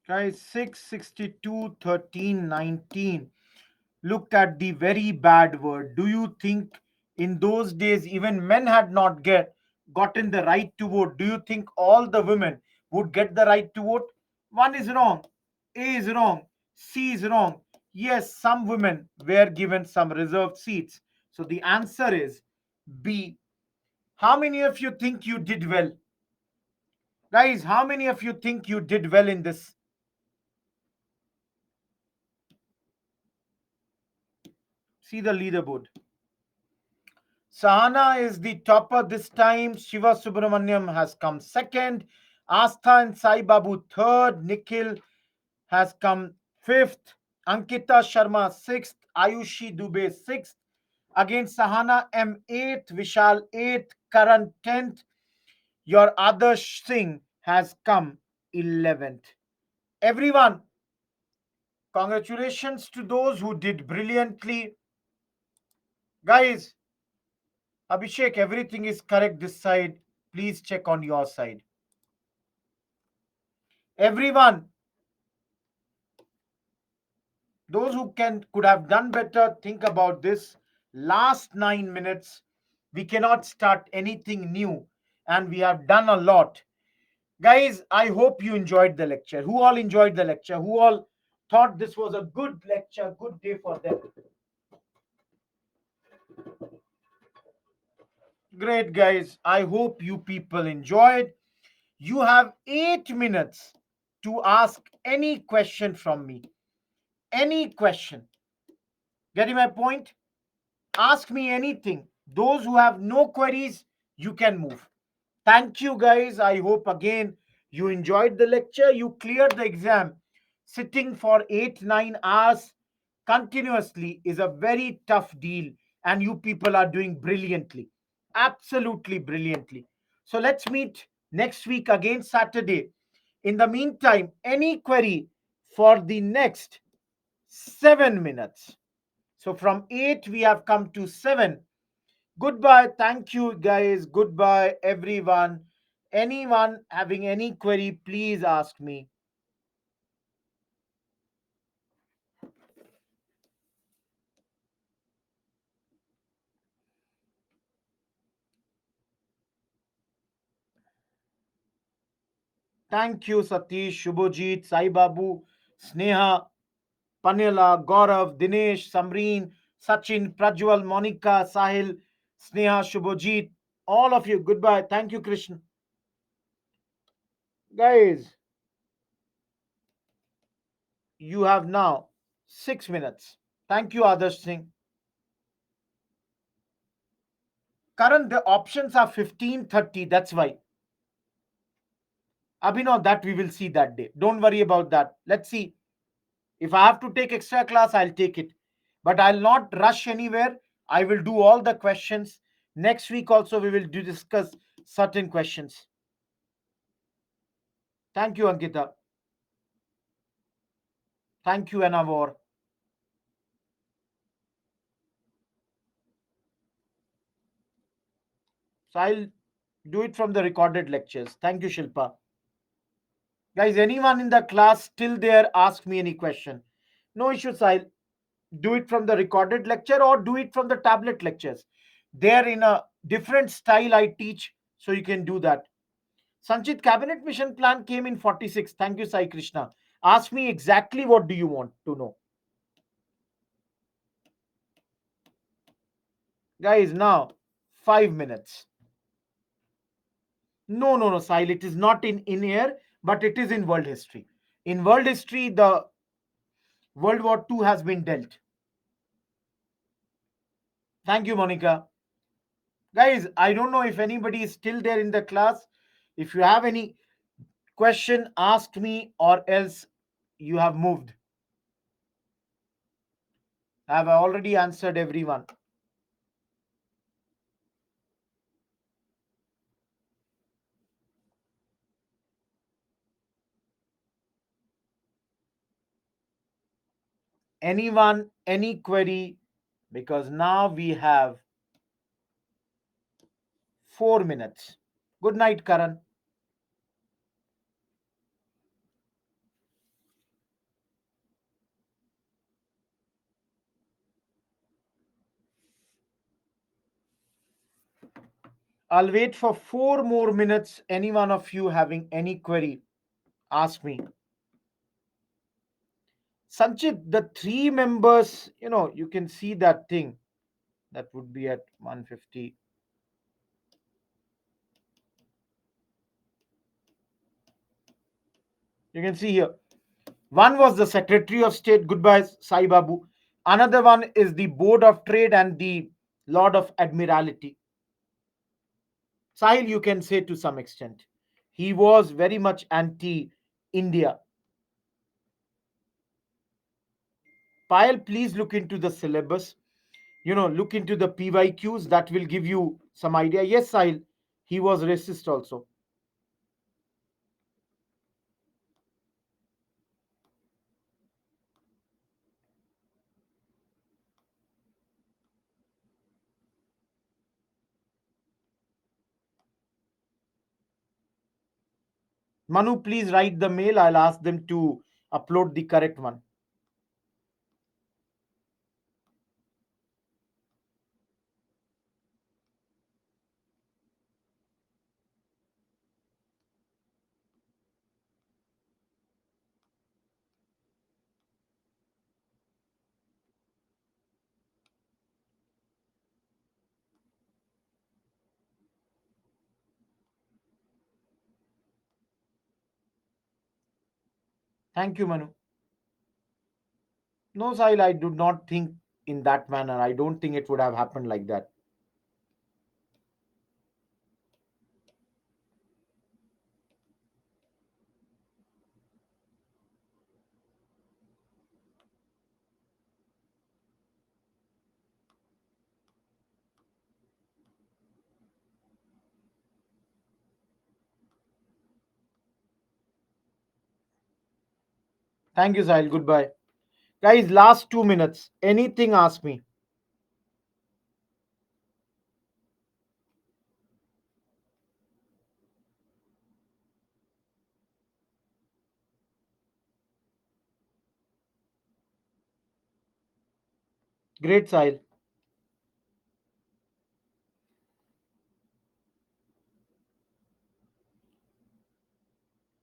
Guys, 662 13 19. Look at the very bad word. Do you think in those days even men had not gotten the right to vote? Do you think all the women would get the right to vote? One is wrong. A is wrong. C is wrong. Yes, some women were given some reserved seats. So the answer is B. How many of you think you did well? Guys, how many of you think you did well in this? See the leaderboard. Sahana is the topper this time. Shiva Subramaniam has come second. Astha and Sai Babu third. Nikhil has come fifth. Ankita Sharma sixth. Ayushi Dubey sixth. Again, Sahana M eighth. Vishal eighth. Karan 10th. Your Adarsh Singh has come 11th. Everyone, congratulations to those who did brilliantly. Guys, Abhishek, everything is correct this side. Please check on your side. Everyone, those who could have done better, think about this. Last 9 minutes, we cannot start anything new, and we have done a lot. Guys, I hope you enjoyed the lecture. Who all enjoyed the lecture? Who all thought this was a good lecture, good day for them? Great, guys. I hope you people enjoyed. You have 8 minutes to ask any question from me. Any question. Getting my point? Ask me anything. Those who have no queries, you can move. Thank you, guys. I hope again you enjoyed the lecture. You cleared the exam. Sitting for 8 9 hours continuously is a very tough deal, and you people are doing brilliantly. Absolutely brilliantly. So let's meet next week again, Saturday. In the meantime, any query for the next 7 minutes. So from 8, we have come to 7. Goodbye. Thank you, guys. Goodbye, everyone. Anyone having any query, please ask me. Thank you, Satish, Shubhojit, Sai Babu, Sneha, Panela, Gaurav, Dinesh, Samreen, Sachin, Prajwal, Monica, Sahil, Sneha, Shubhojit, all of you. Goodbye. Thank you, Krishna. Guys, you have now 6 minutes. Thank you, Adarsh Singh. Karan, the options are 15, 30. That's why. Abhinav, that we will see that day. Don't worry about that. Let's see. If I have to take extra class, I'll take it. But I'll not rush anywhere. I will do all the questions. Next week also, we will discuss certain questions. Thank you, Ankita. Thank you, Anavor. So I'll do it from the recorded lectures. Thank you, Shilpa. Guys, anyone in the class still there, ask me any question. No issues. I'll do it from the recorded lecture or do it from the tablet lectures. They're in a different style I teach, so you can do that. Sanchit, cabinet mission plan came in 46. Thank you, Sai Krishna. Ask me exactly what do you want to know. Guys, now 5 minutes. No, no, no, Sahil. It is not in air, but it is in world history. In world history, the World War II has been dealt. Thank you, Monica. Guys, I don't know if anybody is still there in the class. If you have any question, ask me, or else you have moved. I have already answered everyone. Anyone, any query? Because now we have 4 minutes. Good night, Karan. I'll wait for 4 more minutes. Any one of you having any query, ask me. Sanchit, the three members, you can see that thing. That would be at 150. You can see here. One was the Secretary of State, goodbye Sai Babu. Another one is the Board of Trade and the Lord of Admiralty. Sahil, you can say to some extent. He was very much anti India. Payal, please look into the syllabus. Look into the PYQs. That will give you some idea. Yes, Sahil, he was racist also. Manu, please write the mail. I'll ask them to upload the correct one. Thank you, Manu. No, Sahil, I do not think in that manner. I don't think it would have happened like that. Thank you, Sahil. Goodbye. Guys, last 2 minutes. Anything, ask me. Great, Sahil.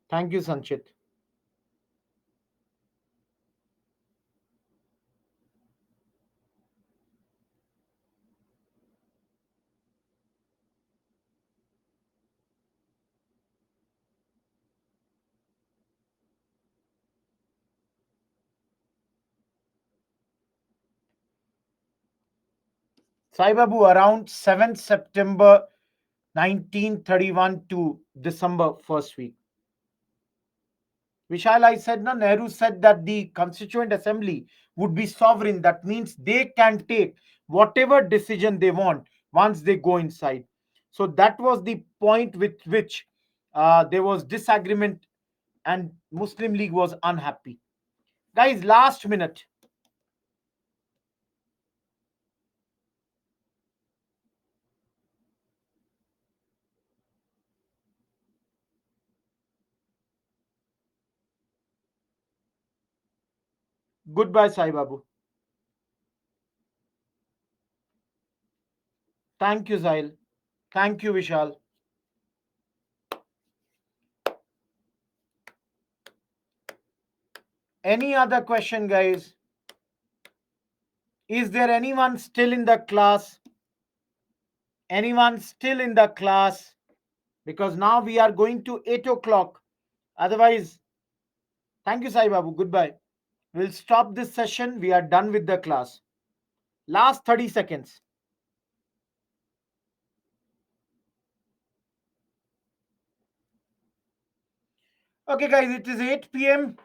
Thank you, Sanchit. Sai Babu, around 7th September 1931 to December first week. Vishal, I said, no, Nehru said that the Constituent Assembly would be sovereign. That means they can take whatever decision they want once they go inside. So that was the point with which there was disagreement and Muslim League was unhappy. Guys, last minute. Goodbye, Sai Babu. Thank you, Zail. Thank you, Vishal. Any other question, guys? Is there anyone still in the class? Anyone still in the class? Because now we are going to 8 o'clock. Otherwise, thank you, Sai Babu. Goodbye. We'll stop this session. We are done with the class. Last 30 seconds. Okay, guys, it is 8 p.m.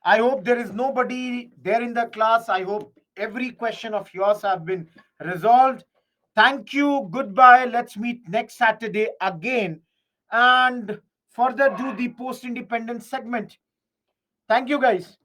I hope there is nobody there in the class. I hope every question of yours have been resolved. Thank you. Goodbye. Let's meet next Saturday again and further do the post independence segment. Thank you, guys.